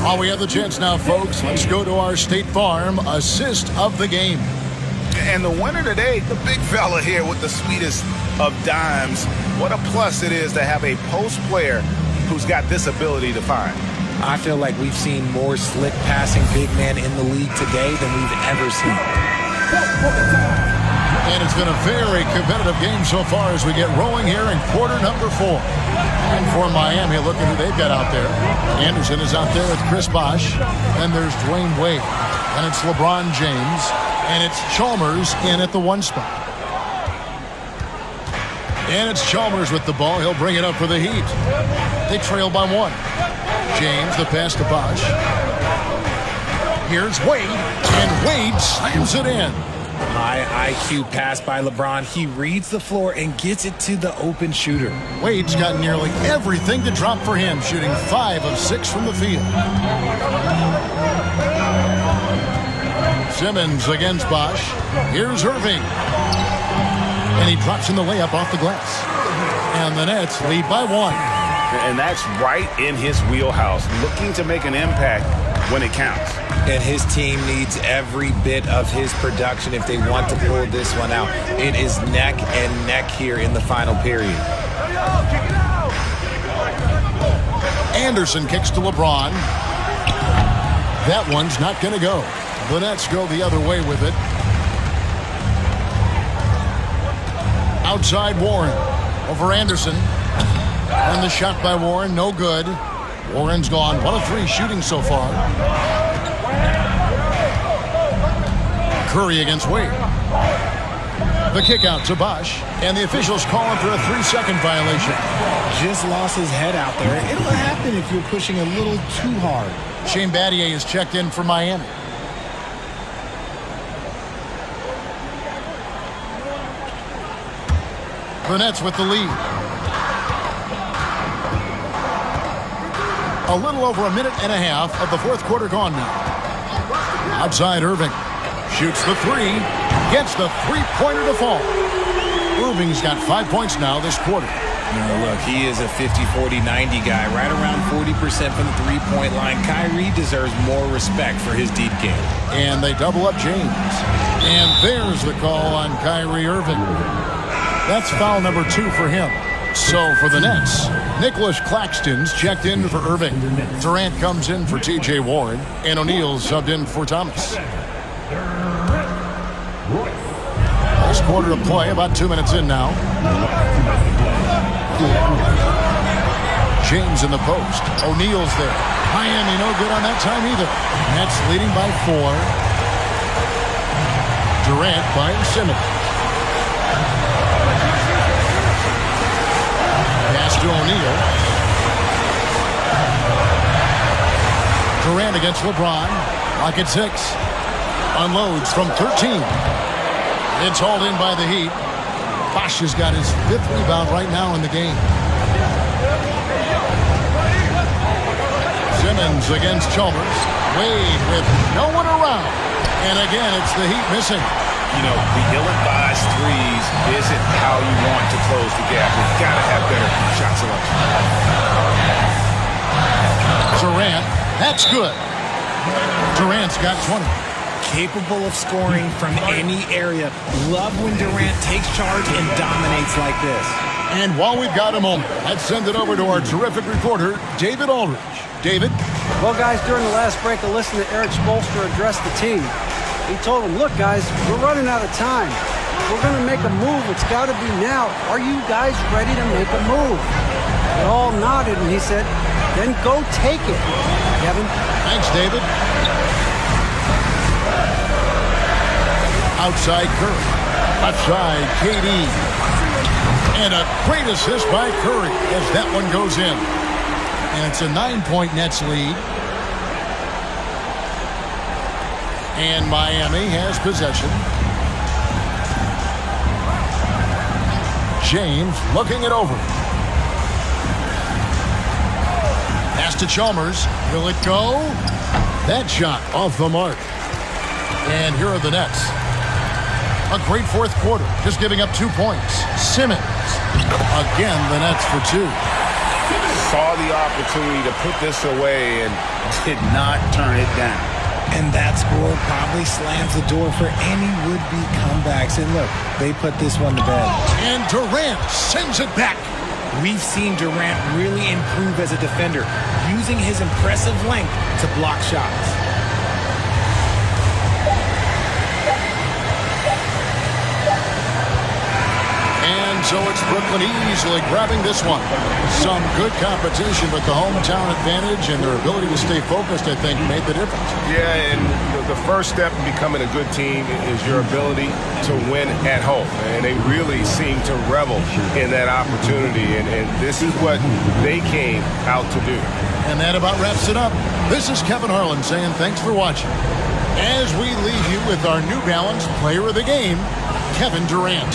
While we have the chance now, folks, let's go to our State Farm assist of the game. And the winner today, the big fella here with the sweetest of dimes. What a plus it is to have a post player who's got this ability to find. I feel like we've seen more slick passing big men in the league today than we've ever seen. And it's been a very competitive game so far as we get rolling here in quarter number 4. And for Miami, look at who they've got out there. Anderson is out there with Chris Bosh. Then there's Dwayne Wade. And it's LeBron James. And it's Chalmers in at the 1 spot. And it's Chalmers with the ball. He'll bring it up for the Heat. They trail by 1. James, the pass to Bosh. Here's Wade, and Wade slams it in. High IQ pass by LeBron. He reads the floor and gets it to the open shooter. Wade's got nearly everything to drop for him, shooting 5 of 6 from the field. Simmons against Bosh. Here's Irving. And he drops in the layup off the glass. And the Nets lead by 1. And that's right in his wheelhouse, looking to make an impact when it counts. And his team needs every bit of his production if they want to pull this one out. It is neck and neck here in the final period. Anderson kicks to LeBron. That one's not going to go. The Nets go the other way with it. Outside Warren over Anderson. And the shot by Warren, no good. Warren's gone 1 of 3 shooting so far. Curry against Wade. The kick out to Bosh, and the officials calling for a 3-second violation. Just lost his head out there. It'll happen if you're pushing a little too hard. Shane Battier is checked in for Miami. The Nets with the lead. A little over a minute and a half of the fourth quarter gone now. Outside Irving. Shoots the 3. Gets the three-pointer to fall. Irving's got 5 points now this quarter. Look, he is a 50-40-90 guy, right around 40% from the three-point line. Kyrie deserves more respect for his deep game. And they double up James. And there's the call on Kyrie Irving. That's foul number 2 for him. So for the Nets, Nicholas Claxton's checked in for Irving. Durant comes in for T.J. Warren, and O'Neal's subbed in for Thomas. Last quarter of play, about 2 minutes in now. James in the post. O'Neal's there. Miami no good on that time either. Nets leading by 4. Durant by Simmons. Pass to O'Neal. Durant against LeBron. Lock at 6. Unloads from 13. It's hauled in by the Heat. Bosh has got his 5th rebound right now in the game. Simmons against Chalmers. Wade with no one around. And again, it's the Heat missing. You know, the ill-advised threes isn't how you want to close the gap. You've got to have better shot selection. Durant, that's good. Durant's got 20. Capable of scoring from any area. Love when Durant takes charge and dominates like this. And while we've got a moment, let's send it over to our terrific reporter, David Aldridge. David? Well, guys, during the last break, I listened to Eric Spoelstra address the team. He told them, look, guys, we're running out of time. If we're going to make a move, it's got to be now. Are you guys ready to make a move? They all nodded, and he said, then go take it, Kevin. Thanks, David. Outside Curry. Left side, KD. And a great assist by Curry as that one goes in. And it's a 9-point Nets lead. And Miami has possession. James looking it over. Pass to Chalmers. Will it go? That shot off the mark. And here are the Nets. A great fourth quarter, just giving up 2 points. Simmons. Again, the Nets for 2. Saw the opportunity to put this away and did not turn it down. And that score probably slams the door for any would-be comebacks. And look, they put this one to bed. And Durant sends it back. We've seen Durant really improve as a defender, using his impressive length to block shots. So it's Brooklyn easily grabbing this one. Some good competition, but the hometown advantage and their ability to stay focused, I think, made the difference. Yeah, and the first step in becoming a good team is your ability to win at home. And they really seem to revel in that opportunity. And this is what they came out to do. And that about wraps it up. This is Kevin Harlan saying thanks for watching. As we leave you with our New Balance Player of the Game, Kevin Durant.